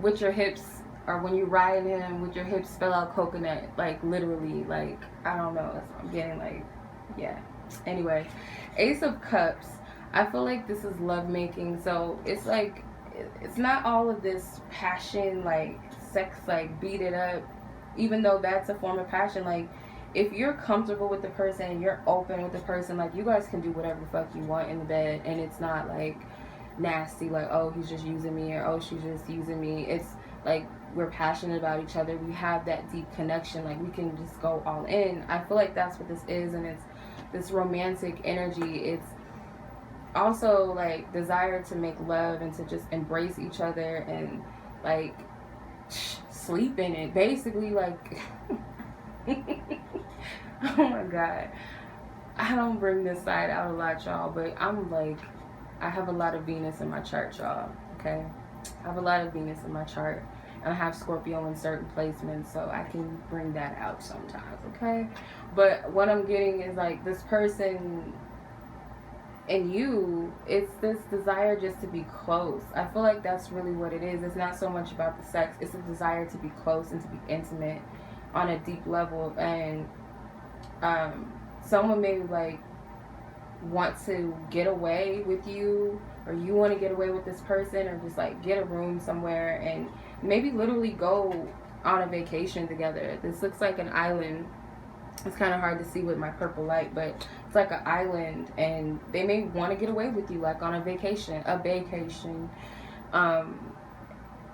with your hips, or when you ride him, with your hips spell out coconut. Like, literally, like, I don't know. That's what I'm getting, like, yeah. Anyway, Ace of Cups. I feel like this is lovemaking. So it's like, it's not all of this passion, like sex, like beat it up, even though that's a form of passion. Like, if you're comfortable with the person and you're open with the person, like, you guys can do whatever the fuck you want in the bed, and it's not like nasty, like, oh, he's just using me, or oh, she's just using me. It's like, we're passionate about each other, we have that deep connection, like, we can just go all in. I feel like that's what this is. And it's this romantic energy. It's also like desire to make love and to just embrace each other and like sleep in it, basically. Like, oh my god, I don't bring this side out a lot, y'all, but I'm like, I have a lot of Venus in my chart, y'all. Okay, I have a lot of Venus in my chart, and I have Scorpio in certain placements, so I can bring that out sometimes. Okay, but what I'm getting is like, this person and you, it's this desire just to be close. I feel like that's really what it is. It's not so much about the sex, it's a desire to be close and to be intimate on a deep level. And someone may like want to get away with you, or you want to get away with this person, or just like get a room somewhere and maybe literally go on a vacation together. This looks like an island. It's kind of hard to see with my purple light, but it's like an island, and they may want to get away with you, like on a vacation.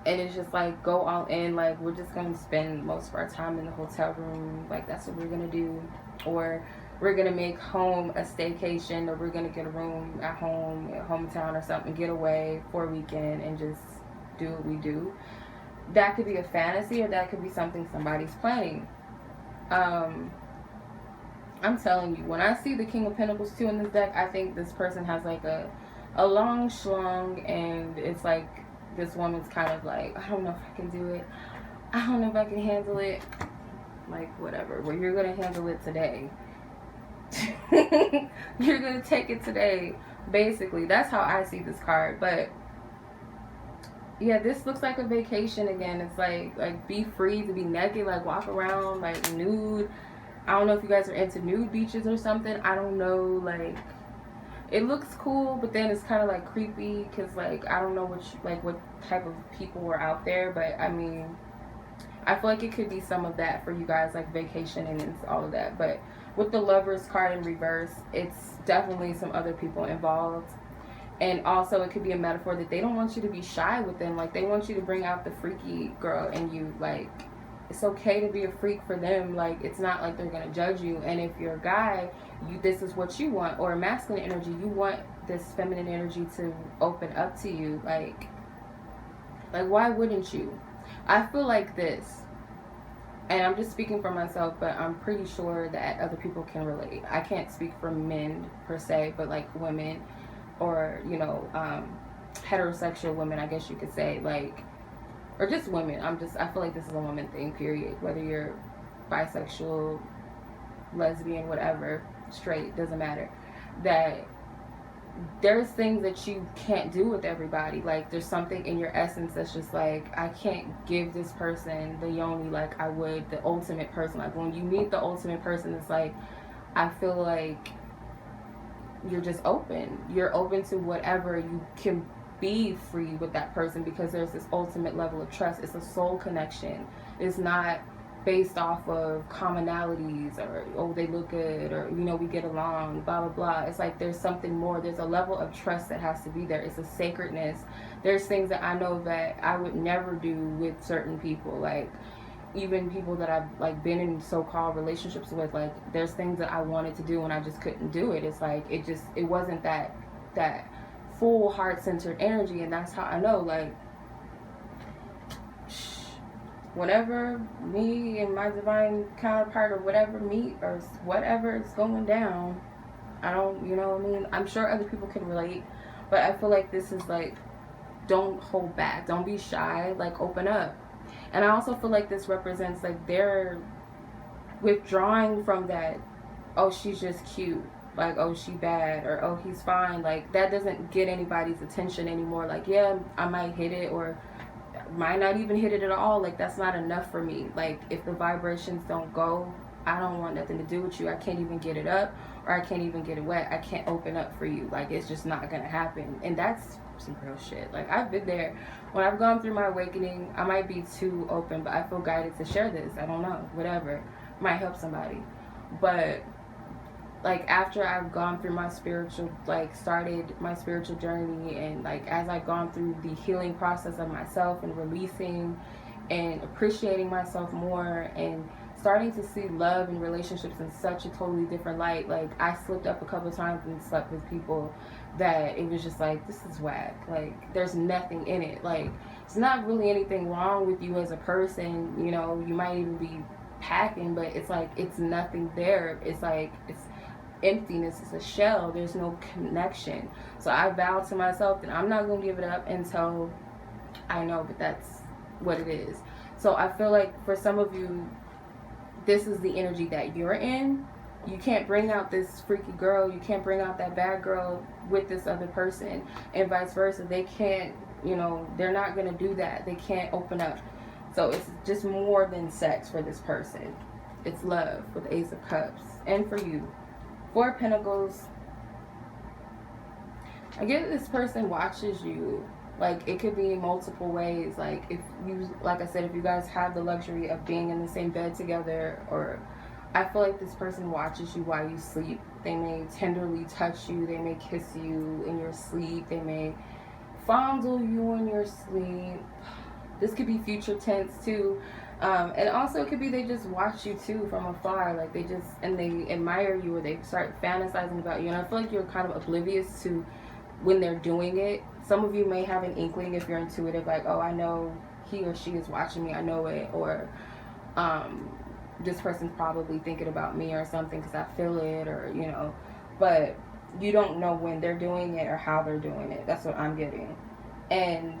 And it's just like, go all in, like, we're just gonna spend most of our time in the hotel room, like, that's what we're gonna do. Or we're gonna make home a staycation, or we're gonna get a room at home, at hometown or something, get away for a weekend and just do what we do. That could be a fantasy, or that could be something somebody's planning. I'm telling you, when I see the King of Pentacles 2 in this deck, I think this person has like a long schlong, and it's like, this woman's kind of like, I don't know if I can do it. I don't know if I can handle it. Like, whatever. Well, you're going to handle it today. You're going to take it today. Basically, that's how I see this card. But yeah, this looks like a vacation again. It's like be free to be naked, like walk around like nude. I don't know if you guys are into nude beaches or something. I don't know, like, it looks cool, but then it's kind of like creepy, because like, I don't know what type of people were out there. But I mean, I feel like it could be some of that for you guys, like vacation and all of that. But with the Lovers card in reverse, it's definitely some other people involved. And also, it could be a metaphor that they don't want you to be shy with them. Like, they want you to bring out the freaky girl in you. Like, it's okay to be a freak for them. Like, it's not like they're going to judge you. And if you're a guy, this is what you want. Or a masculine energy, you want this feminine energy to open up to you. Like, why wouldn't you? I feel like this, and I'm just speaking for myself, but I'm pretty sure that other people can relate. I can't speak for men per se, but like women, or, you know, heterosexual women, I guess you could say, like, or just women. I feel like this is a woman thing, period. Whether you're bisexual, lesbian, whatever, straight, doesn't matter. That there's things that you can't do with everybody. Like, there's something in your essence that's just like, I can't give this person the yoni like I would the ultimate person. Like, when you meet the ultimate person, it's like, I feel like you're just open. You're open to whatever you can be free with that person because there's this ultimate level of trust. It's a soul connection. It's not based off of commonalities or, oh, they look good, or, you know, we get along, blah blah blah. It's like there's something more. There's a level of trust that has to be there. It's a sacredness. There's things that I know that I would never do with certain people, like even people that I've like been in so-called relationships with. Like there's things that I wanted to do and I just couldn't do it. It's like it wasn't that full heart-centered energy. And that's how I know, like, whenever me and my divine counterpart or whatever meet or whatever is going down, I don't, you know what I mean? I'm sure other people can relate, but I feel like this is like, don't hold back, don't be shy, like open up. And I also feel like this represents like they're withdrawing from that, oh, she's just cute, like, oh, she bad, or oh, he's fine. Like that doesn't get anybody's attention anymore. Like, yeah, I might hit it or might not even hit it at all. Like that's not enough for me. Like if the vibrations don't go, I don't want nothing to do with you. I can't even get it up, or I can't even get it wet. I can't open up for you. Like it's just not gonna happen. And that's some real shit. Like I've been there. When I've gone through my awakening, I might be too open, but I feel guided to share this. I don't know, whatever, might help somebody. But like after I've gone through my spiritual, like started my spiritual journey, and like as I've gone through the healing process of myself and releasing and appreciating myself more and starting to see love and relationships in such a totally different light. Like I slipped up a couple times and slept with people that it was just like, this is whack. Like there's nothing in it. Like it's not really anything wrong with you as a person, you know, you might even be packing, but it's like it's nothing there. It's like it's emptiness. It's a shell. There's no connection. So I vowed to myself that I'm not going to give it up until I know that that's what it is. So I feel like for some of you, this is the energy that you're in. You can't bring out this freaky girl, you can't bring out that bad girl with this other person, and vice versa. They can't, you know, they're not going to do that. They can't open up. So it's just more than sex for this person. It's love with the Ace of Cups. And for you, Four of Pentacles, I get this person watches you. Like it could be in multiple ways. Like if you, like I said, if you guys have the luxury of being in the same bed together, or I feel like this person watches you while you sleep. They may tenderly touch you. They may kiss you in your sleep. They may fondle you in your sleep. This could be future tense too. And also it could be they just watch you too from afar. Like they just, and they admire you, or they start fantasizing about you. And I feel like you're kind of oblivious to when they're doing it. Some of you may have an inkling if you're intuitive, like, oh, I know he or she is watching me, I know it, or this person's probably thinking about me or something because I feel it, or, you know, but you don't know when they're doing it or how they're doing it. That's what I'm getting. And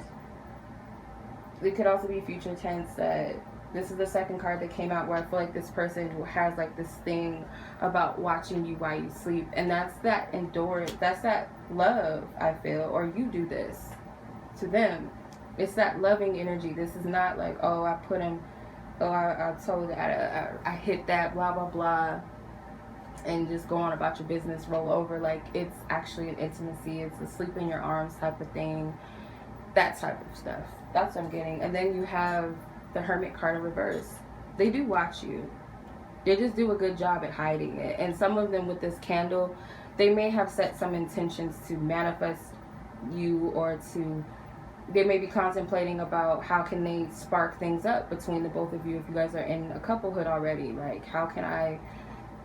it could also be future tense that this is the second card that came out, where I feel like this person has like this thing about watching you while you sleep. And that's that endurance. That's that love, I feel. Or you do this to them. It's that loving energy. This is not like, oh, I put him, oh, I told that, I hit that, blah, blah, blah, and just go on about your business, roll over. Like it's actually an intimacy. It's a sleep in your arms type of thing. That type of stuff. That's what I'm getting. And then you have the Hermit card in reverse. They do watch you. They just do a good job at hiding it. And some of them with this candle, they may have set some intentions to manifest you, or to, they may be contemplating about how can they spark things up between the both of you if you guys are in a couplehood already. Like how can I,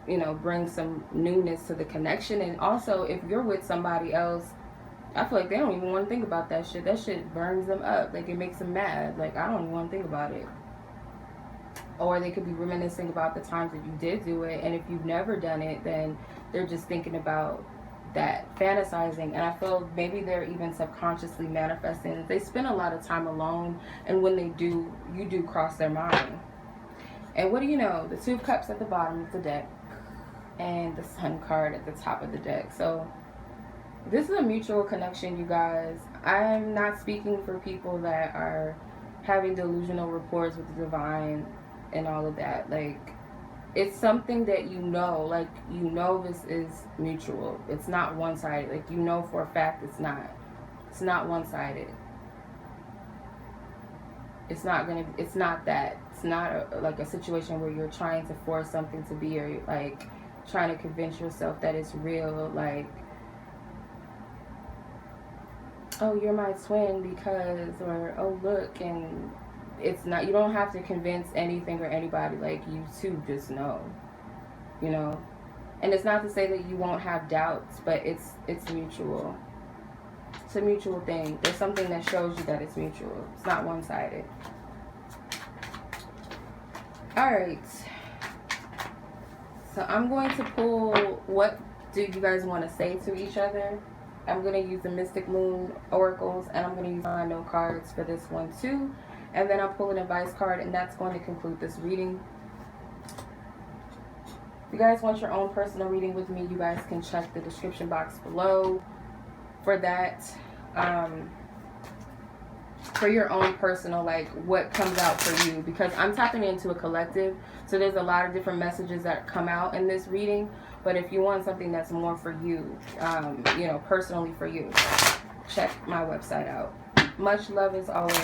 you know, bring some newness to the connection. And also if you're with somebody else, I feel like they don't even want to think about that shit. That shit burns them up. Like, it makes them mad. Like, I don't even want to think about it. Or they could be reminiscing about the times that you did do it. And if you've never done it, then they're just thinking about that, fantasizing. And I feel maybe they're even subconsciously manifesting. They spend a lot of time alone. And when they do, you do cross their mind. And what do you know? The Two of Cups at the bottom of the deck. And the Sun card at the top of the deck. So this is a mutual connection, you guys. I'm not speaking for people that are having delusional reports with the divine and all of that. Like, it's something that you know. Like, you know this is mutual. It's not one-sided. Like, you know for a fact it's not. It's not one-sided. It's not that. It's not like a situation where you're trying to force something to be, or like trying to convince yourself that it's real. Like, oh, you're my twin because, or oh, look, and it's not, you don't have to convince anything or anybody. Like, you two just know, you know. And it's not to say that you won't have doubts, but it's mutual. It's a mutual thing. There's something that shows you that it's mutual. It's not one-sided. Alright. So I'm going to pull, what do you guys want to say to each other? I'm going to use the Mystic Moon Oracles, and I'm going to use my note cards for this one too. And then I'll pull an advice card, and that's going to conclude this reading. If you guys want your own personal reading with me, you guys can check the description box below for that. For your own personal, like what comes out for you, because I'm tapping into a collective, so there's a lot of different messages that come out in this reading. But if you want something that's more for you, you know, personally for you, check my website out. Much love as always.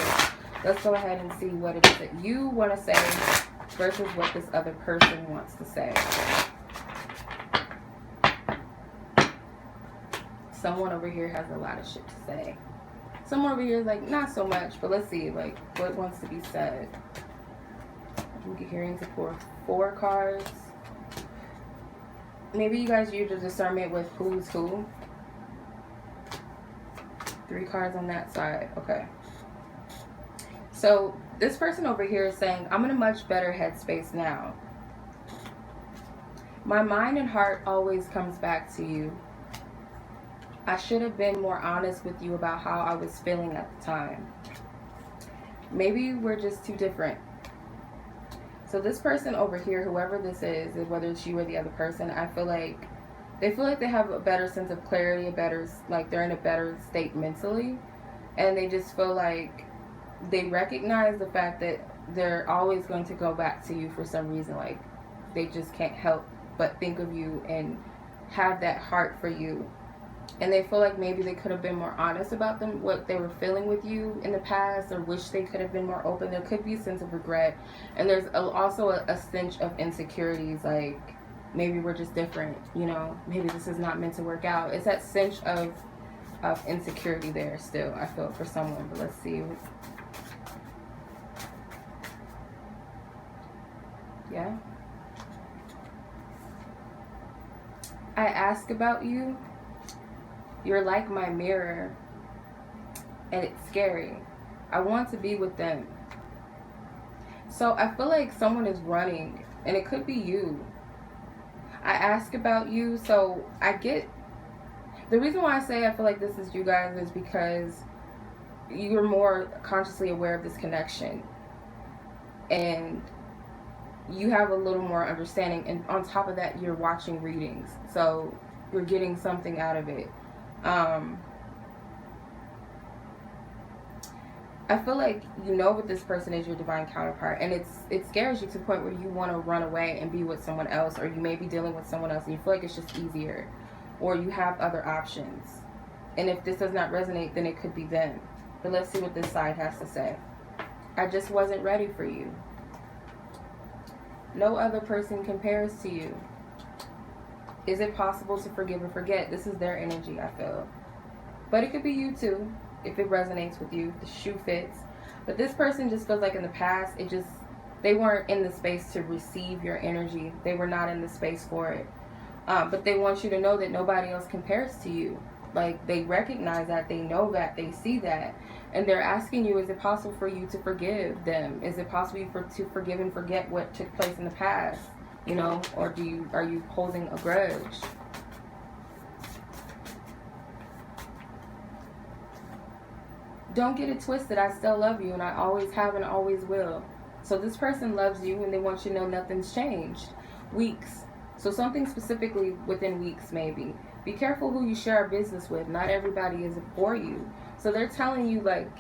Let's go ahead and see what it is that you want to say versus what this other person wants to say. Someone over here has a lot of shit to say. Someone over here is like, not so much, but let's see, like, what wants to be said. I'm hearing to pour 4 cards. Maybe you guys use the discernment with who's who. 3 cards on that side. Okay. So this person over here is saying, I'm in a much better headspace now. My mind and heart always comes back to you. I should have been more honest with you about how I was feeling at the time. Maybe we're just too different. So this person over here, whoever this is, whether it's you or the other person, I feel like they have a better sense of clarity, like they're in a better state mentally, and they just feel like they recognize the fact that they're always going to go back to you for some reason. Like, they just can't help but think of you and have that heart for you. And they feel like maybe they could have been more honest about what they were feeling with you in the past, or wish they could have been more open. There could be a sense of regret. And there's also a stench of insecurities, like maybe we're just different, you know, maybe this is not meant to work out. It's that stench of insecurity there still, I feel, for someone. But let's see. Yeah. I ask about you. You're like my mirror, and it's scary. I want to be with them. So I feel like someone is running, and it could be you. I ask about you, so I get... The reason why I say I feel like this is you guys is because you're more consciously aware of this connection. And you have a little more understanding. And on top of that, you're watching readings. So you're getting something out of it. I feel like you know what this person is, your divine counterpart, and it scares you to the point where you want to run away and be with someone else, or you may be dealing with someone else and you feel like it's just easier, or you have other options. And if this does not resonate, then it could be them. But let's see what this side has to say. I just wasn't ready for you. No other person compares to you. Is it possible to forgive and forget? This is their energy, I feel. But it could be you too, if it resonates with you, the shoe fits. But this person just feels like in the past, they weren't in the space to receive your energy. They were not in the space for it. But they want you to know that nobody else compares to you. Like, they recognize that, they know that, they see that. And they're asking you, is it possible for you to forgive them? Is it possible to forgive and forget what took place in the past? You know, or are you holding a grudge? Don't get it twisted. I still love you, and I always have and always will. So this person loves you, and they want you to know nothing's changed. Weeks. So something specifically within weeks, maybe. Be careful who you share business with. Not everybody is for you. So they're telling you, like,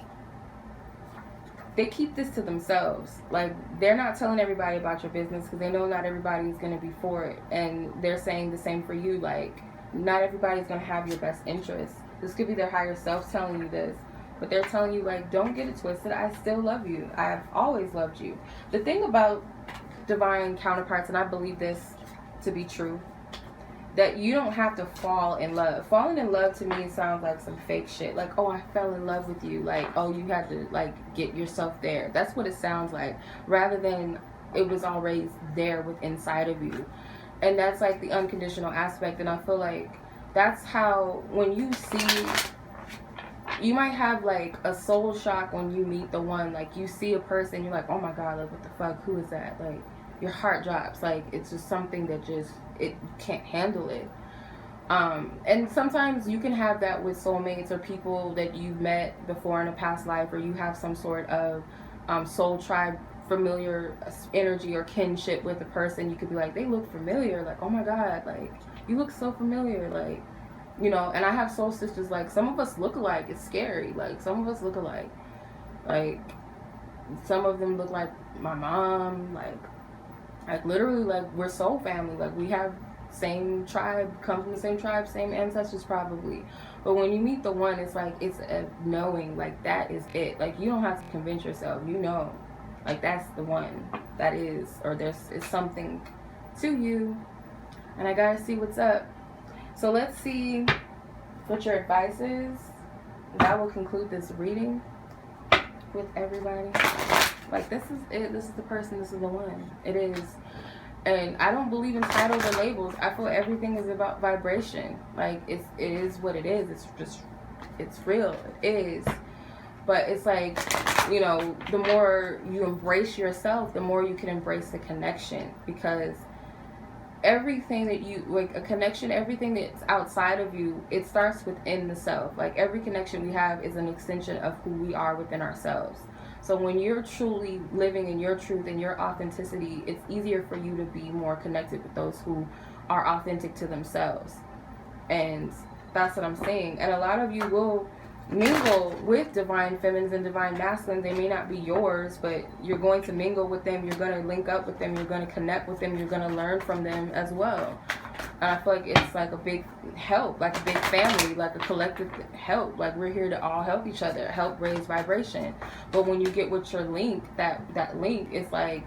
they keep this to themselves. Like, they're not telling everybody about your business because they know not everybody is going to be for it. And they're saying the same for you. Like, not everybody's going to have your best interests. This could be their higher self telling you this. But they're telling you, like, don't get it twisted. I still love you. I've always loved you. The thing about divine counterparts, and I believe this to be true, that you don't have to fall in love. Falling in love to me sounds like some fake shit. Like, oh, I fell in love with you. Like, oh, you had to, like, get yourself there. That's what it sounds like. Rather than it was already there with inside of you. And that's, like, the unconditional aspect. And I feel like that's how, when you see, you might have, like, a soul shock when you meet the one. Like, you see a person, you're like, oh, my God, like, what the fuck? Who is that? Like, your heart drops. Like, it's just something that just, it can't handle it. And sometimes you can have that with soulmates or people that you've met before in a past life, or you have some sort of soul tribe familiar energy or kinship with a person. You could be like, they look familiar. Like, oh my God, like, you look so familiar. Like, you know, and I have soul sisters, like, some of us look alike. It's scary. Like, some of us look alike. Like, some of them look like my mom. Like literally, like, we're soul family. Like, we have same tribe, come from the same tribe, same ancestors probably. But when you meet the one, it's like, it's a knowing, like, that is it. Like, you don't have to convince yourself, you know, like, that's the one. That is, or it's something to you. And I gotta see what's up. So let's see what your advice is. That will conclude this reading with everybody. Like, this is it. This is the person. This is the one. It is. And I don't believe in titles or labels. I feel everything is about vibration. Like, it is what it is. It's just, it's real. It is. But it's like, you know, the more you embrace yourself, the more you can embrace the connection. Because everything that you, like, a connection, everything that's outside of you, it starts within the self. Like, every connection we have is an extension of who we are within ourselves. So when you're truly living in your truth and your authenticity, it's easier for you to be more connected with those who are authentic to themselves. And that's what I'm saying. And a lot of you will mingle with divine feminines and divine masculines. They may not be yours, but you're going to mingle with them. You're going to link up with them. You're going to connect with them. You're going to learn from them as well. And I feel like it's like a big help, like a big family, like a collective help. Like, we're here to all help each other, help raise vibration. But when you get with your link, that link is like,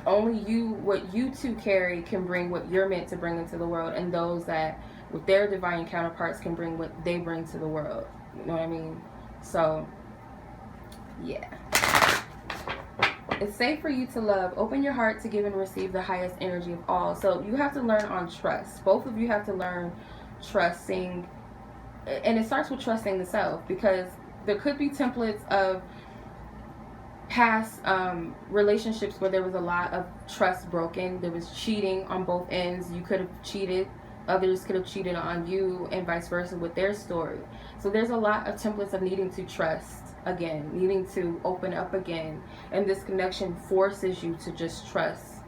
only you, what you two carry can bring what you're meant to bring into the world. And those that with their divine counterparts can bring what they bring to the world. You know what I mean? So, yeah. It's safe for you to love. Open your heart to give and receive the highest energy of all. So you have to learn on trust. Both of you have to learn trusting. And it starts with trusting the self. Because there could be templates of past relationships where there was a lot of trust broken. There was cheating on both ends. You could have cheated. Others could have cheated on you, and vice versa with their story. So there's a lot of templates of needing to trust again, needing to open up again. And this connection forces you to just trust,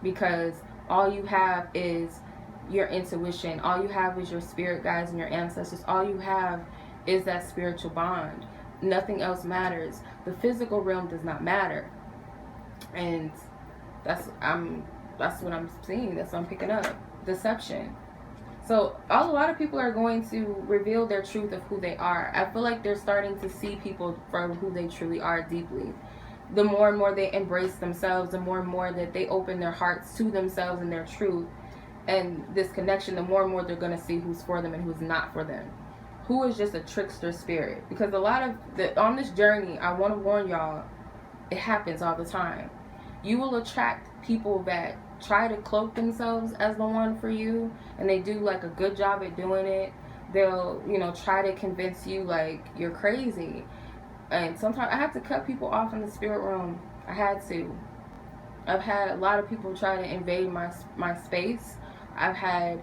because all you have is your intuition. All you have is your spirit guides and your ancestors. All you have is that spiritual bond. Nothing else matters. The physical realm does not matter. And that's what I'm seeing. That's what I'm picking up. Deception. So a lot of people are going to reveal their truth of who they are. I feel like they're starting to see people for who they truly are deeply. The more and more they embrace themselves, the more and more that they open their hearts to themselves and their truth and this connection, the more and more they're going to see who's for them and who's not for them. Who is just a trickster spirit. Because a lot of on this journey, I want to warn y'all, it happens all the time. You will attract people that try to cloak themselves as the one for you, and they do like a good job at doing it. They'll, you know, try to convince you like you're crazy. And sometimes I have to cut people off in the spirit realm. I had to. I've had a lot of people try to invade my space. I've had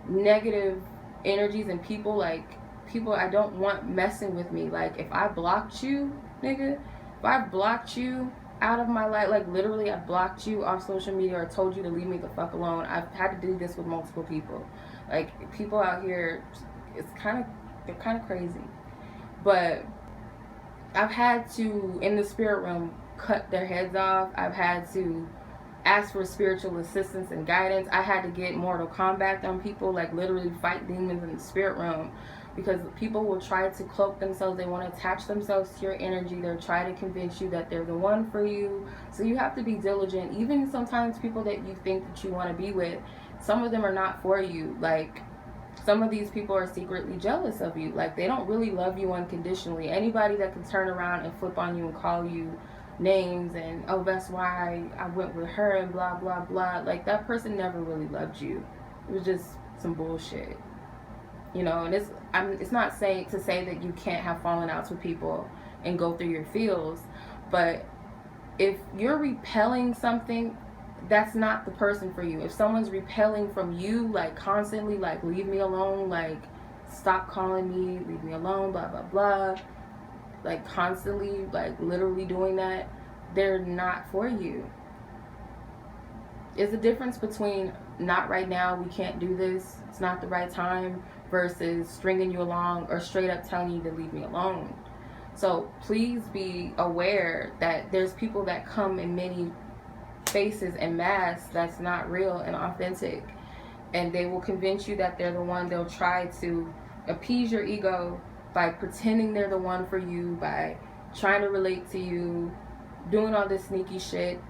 negative energies and people I don't want messing with me. Like, if I blocked you, nigga, if I blocked you out of my life, like literally I blocked you off social media or told you to leave me the fuck alone. I've had to do this with multiple people. Like, people out here, they're kind of crazy. But I've had to, in the spirit realm, cut their heads off. I've had to ask for spiritual assistance and guidance. I had to get Mortal Kombat on people, like literally fight demons in the spirit realm, because people will try to cloak themselves. They want to attach themselves to your energy. They're trying to convince you that they're the one for you. So you have to be diligent. Even sometimes people that you think that you want to be with, some of them are not for you. Like, some of these people are secretly jealous of you. Like, they don't really love you unconditionally. Anybody that can turn around and flip on you and call you names and, oh, that's why I went with her and blah blah blah, like, that person never really loved you. It was just some bullshit, you know. And it's not saying to say that you can't have fallen outs with people and go through your feels, but if you're repelling something, that's not the person for you. If someone's repelling from you, like, constantly, like, leave me alone, like, stop calling me, leave me alone, blah blah blah, like, constantly, like, literally doing that, they're not for you. There's a difference between not right now, we can't do this, it's not the right time, versus stringing you along or straight up telling you to leave me alone. So please be aware that there's people that come in many faces and masks that's not real and authentic, and they will convince you that they're the one. They'll try to appease your ego by pretending they're the one for you, by trying to relate to you, doing all this sneaky shit,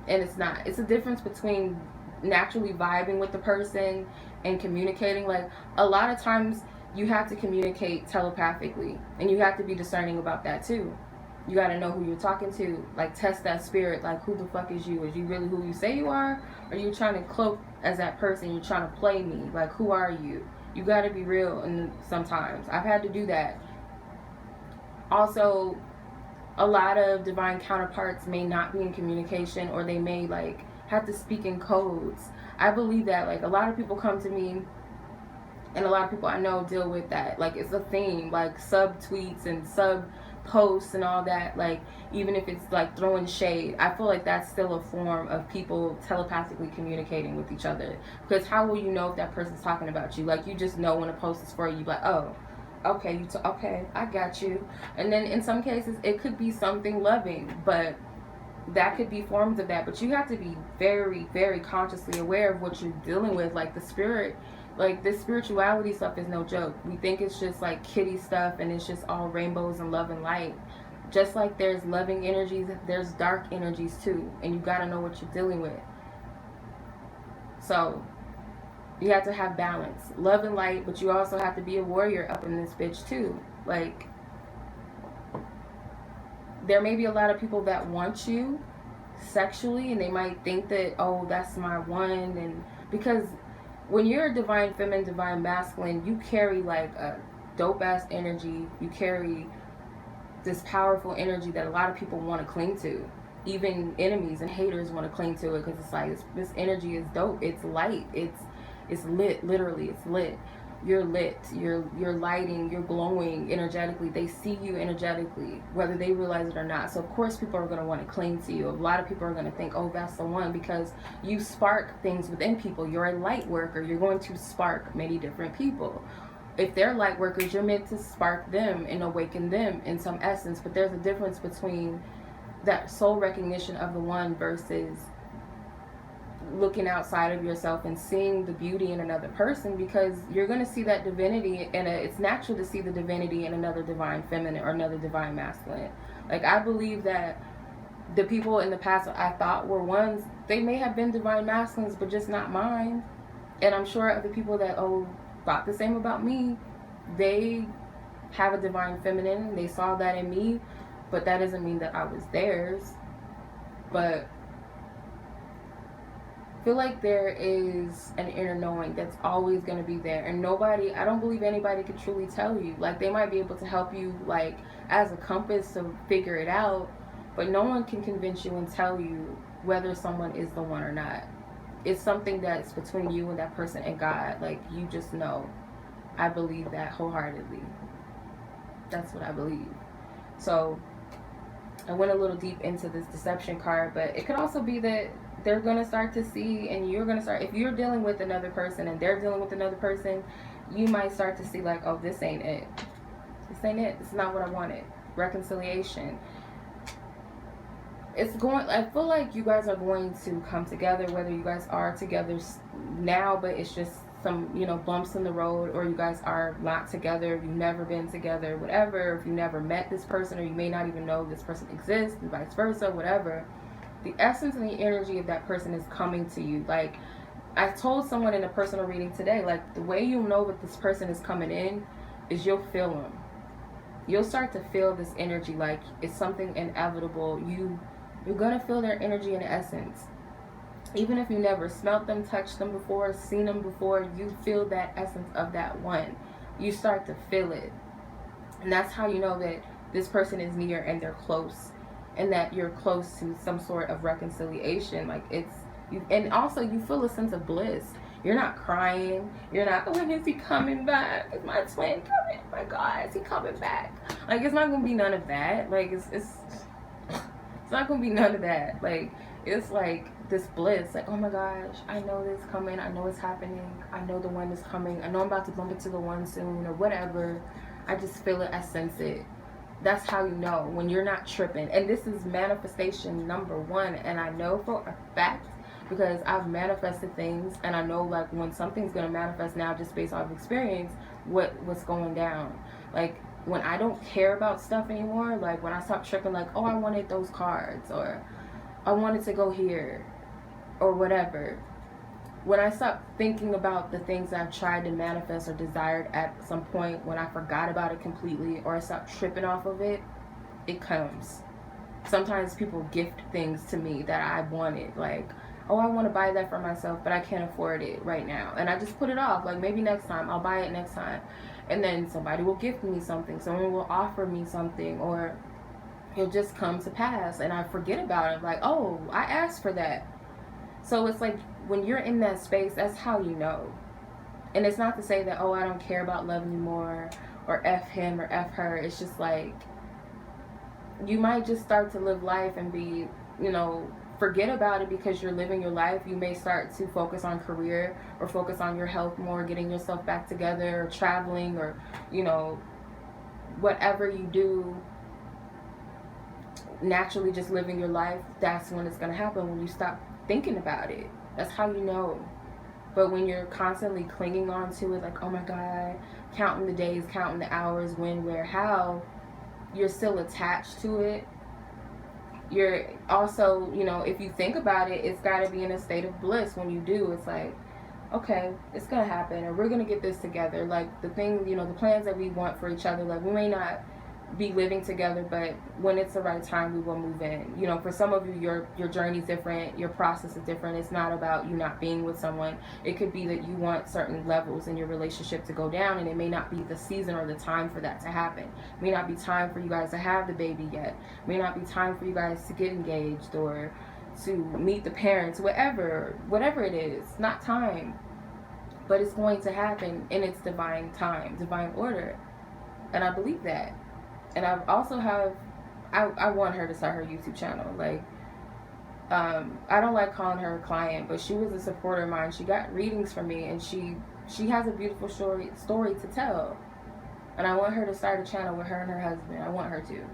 and it's not. It's a difference between naturally vibing with the person and communicating. Like, a lot of times you have to communicate telepathically, and you have to be discerning about that too. You got to know who you're talking to. Like, test that spirit. Like, who the fuck is you? Is you really who you say you are? Or are you trying to cloak as that person? You're trying to play me. Like, who are you? You got to be real. And sometimes I've had to do that. Also, a lot of divine counterparts may not be in communication, or they may, like, have to speak in codes. I believe that, like, a lot of people come to me, and a lot of people I know deal with that. Like, it's a theme, like sub tweets and sub posts and all that. Like, even if it's like throwing shade, I feel like that's still a form of people telepathically communicating with each other. Because how will you know if that person's talking about you? Like, you just know when a post is for you. Like, oh, okay, okay, I got you. And then in some cases it could be something loving, but that could be forms of that. But you have to be very, very consciously aware of what you're dealing with. Like, the spirit, like, this spirituality stuff is no joke. We think it's just like kitty stuff and it's just all rainbows and love and light. Just like there's loving energies, there's dark energies too, and you got to know what you're dealing with. So you have to have balance, love and light, but you also have to be a warrior up in this bitch too. Like, there may be a lot of people that want you sexually, and they might think that, oh, that's my one. And because when you're a divine feminine, divine masculine, you carry like a dope ass energy. You carry this powerful energy that a lot of people want to cling to. Even enemies and haters want to cling to it, because it's like, this energy is dope. It's light. It's lit. Literally, it's lit. You're lit. You're lighting. You're glowing energetically. They see you energetically, whether they realize it or not. So of course people are going to want to cling to you. A lot of people are going to think, oh, that's the one, because you spark things within people. You're a light worker. You're going to spark many different people. If they're light workers, you're meant to spark them and awaken them in some essence. But there's a difference between that soul recognition of the one versus looking outside of yourself and seeing the beauty in another person, because you're going to see that divinity, and it's natural to see the divinity in another divine feminine or another divine masculine. Like, I believe that the people in the past I thought were ones, they may have been divine masculines, but just not mine. And I'm sure other people that thought the same about me, they have a divine feminine, they saw that in me, but that doesn't mean that I was theirs. But I feel like there is an inner knowing that's always going to be there, and I don't believe anybody can truly tell you. Like, they might be able to help you, like, as a compass to figure it out, but no one can convince you and tell you whether someone is the one or not. It's something that's between you and that person and God. Like, you just know. I believe that wholeheartedly. That's what I believe. So I went a little deep into this deception card, but it could also be that they're going to start to see, and you're going to start, if you're dealing with another person and they're dealing with another person, you might start to see, like, oh, this ain't it. This ain't it. This is not what I wanted. Reconciliation. it's going, I feel like you guys are going to come together, whether you guys are together now, but it's just some, you know, bumps in the road, or you guys are not together, you've never been together, whatever, if you never met this person, or you may not even know this person exists, and vice versa, whatever. The essence and the energy of that person is coming to you. Like, I told someone in a personal reading today, like, the way you'll know that this person is coming in is you'll feel them. You'll start to feel this energy, like it's something inevitable. You're gonna feel their energy in essence. Even if you never smelt them, touched them before, seen them before, you feel that essence of that one. You start to feel it. And that's how you know that this person is near and they're close. And that you're close to some sort of reconciliation. Like, it's, you, and also you feel a sense of bliss. You're not crying. You're not, when is he coming back? Is my twin coming? Oh my God, is he coming back? Like, it's not gonna be none of that. Like, it's not gonna be none of that. Like, it's like this bliss. Like, oh my gosh, I know this coming. I know it's happening. I know the one is coming. I know I'm about to bump into the one soon, or whatever. I just feel it. I sense it. That's how you know when you're not tripping. And this is manifestation number one. And I know for a fact, because I've manifested things, and I know, like, when something's gonna manifest now, just based off experience, what's going down. Like, when I don't care about stuff anymore, like when I stop tripping, like, oh, I wanted those cards, or I wanted to go here, or whatever. When I stop thinking about the things that I've tried to manifest or desired at some point, when I forgot about it completely, or I stop tripping off of it, it comes. Sometimes people gift things to me that I wanted, like, oh, I want to buy that for myself, but I can't afford it right now. And I just put it off, like, maybe next time, I'll buy it next time. And then somebody will gift me something, someone will offer me something, or it'll just come to pass, and I forget about it, like, oh, I asked for that. So it's like, when you're in that space, that's how you know. And it's not to say that, oh, I don't care about love anymore, or F him, or F her. It's just like, you might just start to live life and be, you know, forget about it because you're living your life. You may start to focus on career, or focus on your health more, getting yourself back together, or traveling, or, you know, whatever you do, naturally just living your life. That's when it's going to happen, when you stop thinking about it. That's how you know. But when you're constantly clinging on to it, like, oh my God, counting the days, counting the hours, when, where, how, you're still attached to it. You're also, you know, if you think about it, it's got to be in a state of bliss. When you do, it's like, okay, it's going to happen, and we're going to get this together. Like, the thing, you know, the plans that we want for each other, like, we may not be living together, but when it's the right time, we will move in. You know, for some of you, your journey's different, your process is different. It's not about you not being with someone. It could be that you want certain levels in your relationship to go down, and it may not be the season or the time for that to happen. It may not be time for you guys to have the baby yet. It may not be time for you guys to get engaged, or to meet the parents, whatever it is. Not time, but it's going to happen in its divine time, divine order. And I believe that. And I've also I want her to start her YouTube channel. Like, I don't like calling her a client, but she was a supporter of mine. She got readings from me, and she has a beautiful story to tell. And I want her to start a channel with her and her husband. I want her to.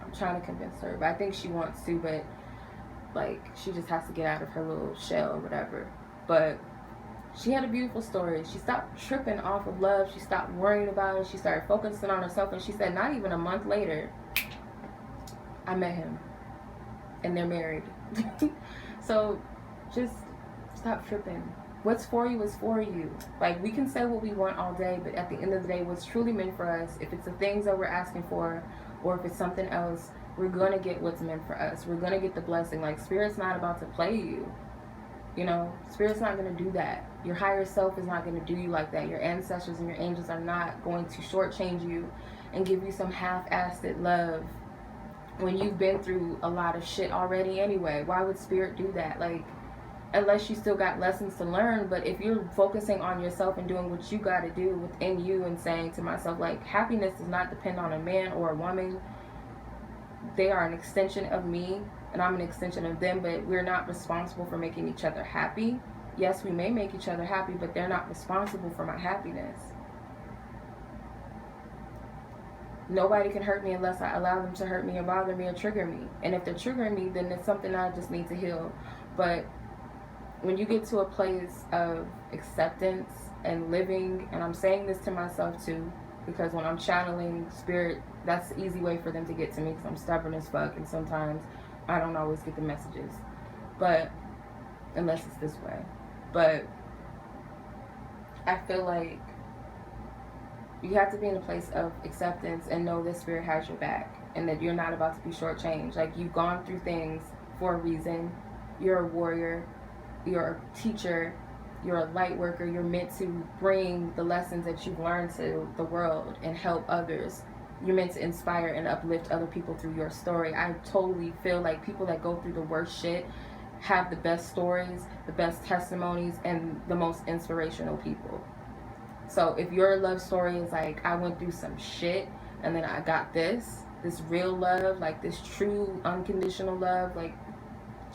I'm trying to convince her, but I think she wants to, but, like, she just has to get out of her little shell or whatever. But she had a beautiful story. She stopped tripping off of love. She stopped worrying about it. She started focusing on herself. And she said, not even a month later, I met him. And they're married. So just stop tripping. What's for you is for you. Like, we can say what we want all day, but at the end of the day, what's truly meant for us, if it's the things that we're asking for, or if it's something else, we're going to get what's meant for us. We're going to get the blessing. Like, Spirit's not about to play you. You know, Spirit's not going to do that. Your higher self is not going to do you like that. Your ancestors and your angels are not going to shortchange you and give you some half-assed love when you've been through a lot of shit already anyway. Why would Spirit do that? Like, unless you still got lessons to learn. But if you're focusing on yourself and doing what you got to do within you, and saying to myself, like, happiness does not depend on a man or a woman. They are an extension of me, and I'm an extension of them, but we're not responsible for making each other happy. Yes, we may make each other happy, but they're not responsible for my happiness. Nobody can hurt me unless I allow them to hurt me or bother me or trigger me. And if they're triggering me, then it's something I just need to heal. But when you get to a place of acceptance and living, and I'm saying this to myself too, because when I'm channeling spirit, that's the easy way for them to get to me, because I'm stubborn as fuck, and sometimes I don't always get the messages, but unless it's this way. But I feel like you have to be in a place of acceptance and know that spirit has your back, and that you're not about to be shortchanged. Like, you've gone through things for a reason. You're a warrior, you're a teacher, you're a light worker. You're meant to bring the lessons that you've learned to the world and help others. You're meant to inspire and uplift other people through your story. I totally feel like people that go through the worst shit have the best stories, the best testimonies, and the most inspirational people. So if your love story is like, I went through some shit and then I got this real love, like this true unconditional love, like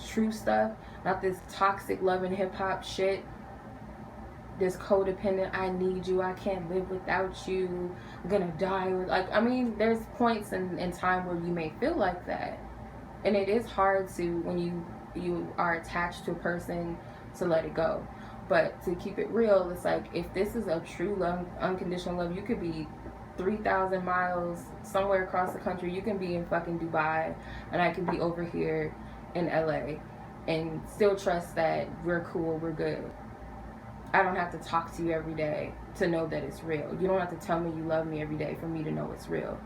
true stuff, not this toxic love and hip-hop shit, this codependent, I need you, I can't live without you, I'm gonna die with, like, I mean, there's points in time where you may feel like that, and it is hard to, when you are attached to a person, to let it go. But to keep it real, it's like, if this is a true love, unconditional love, you could be 3,000 miles somewhere across the country. You can be in fucking Dubai, and I can be over here in LA, and still trust that we're cool, we're good. I don't have to talk to you every day to know that it's real. You don't have to tell me you love me every day for me to know it's real.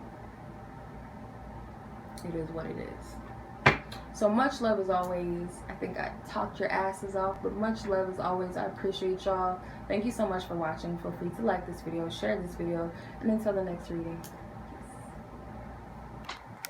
It is what it is. So much love as always. I think I talked your asses off, but much love as always. I appreciate y'all. Thank you so much for watching. Feel free to like this video, share this video, and until the next reading.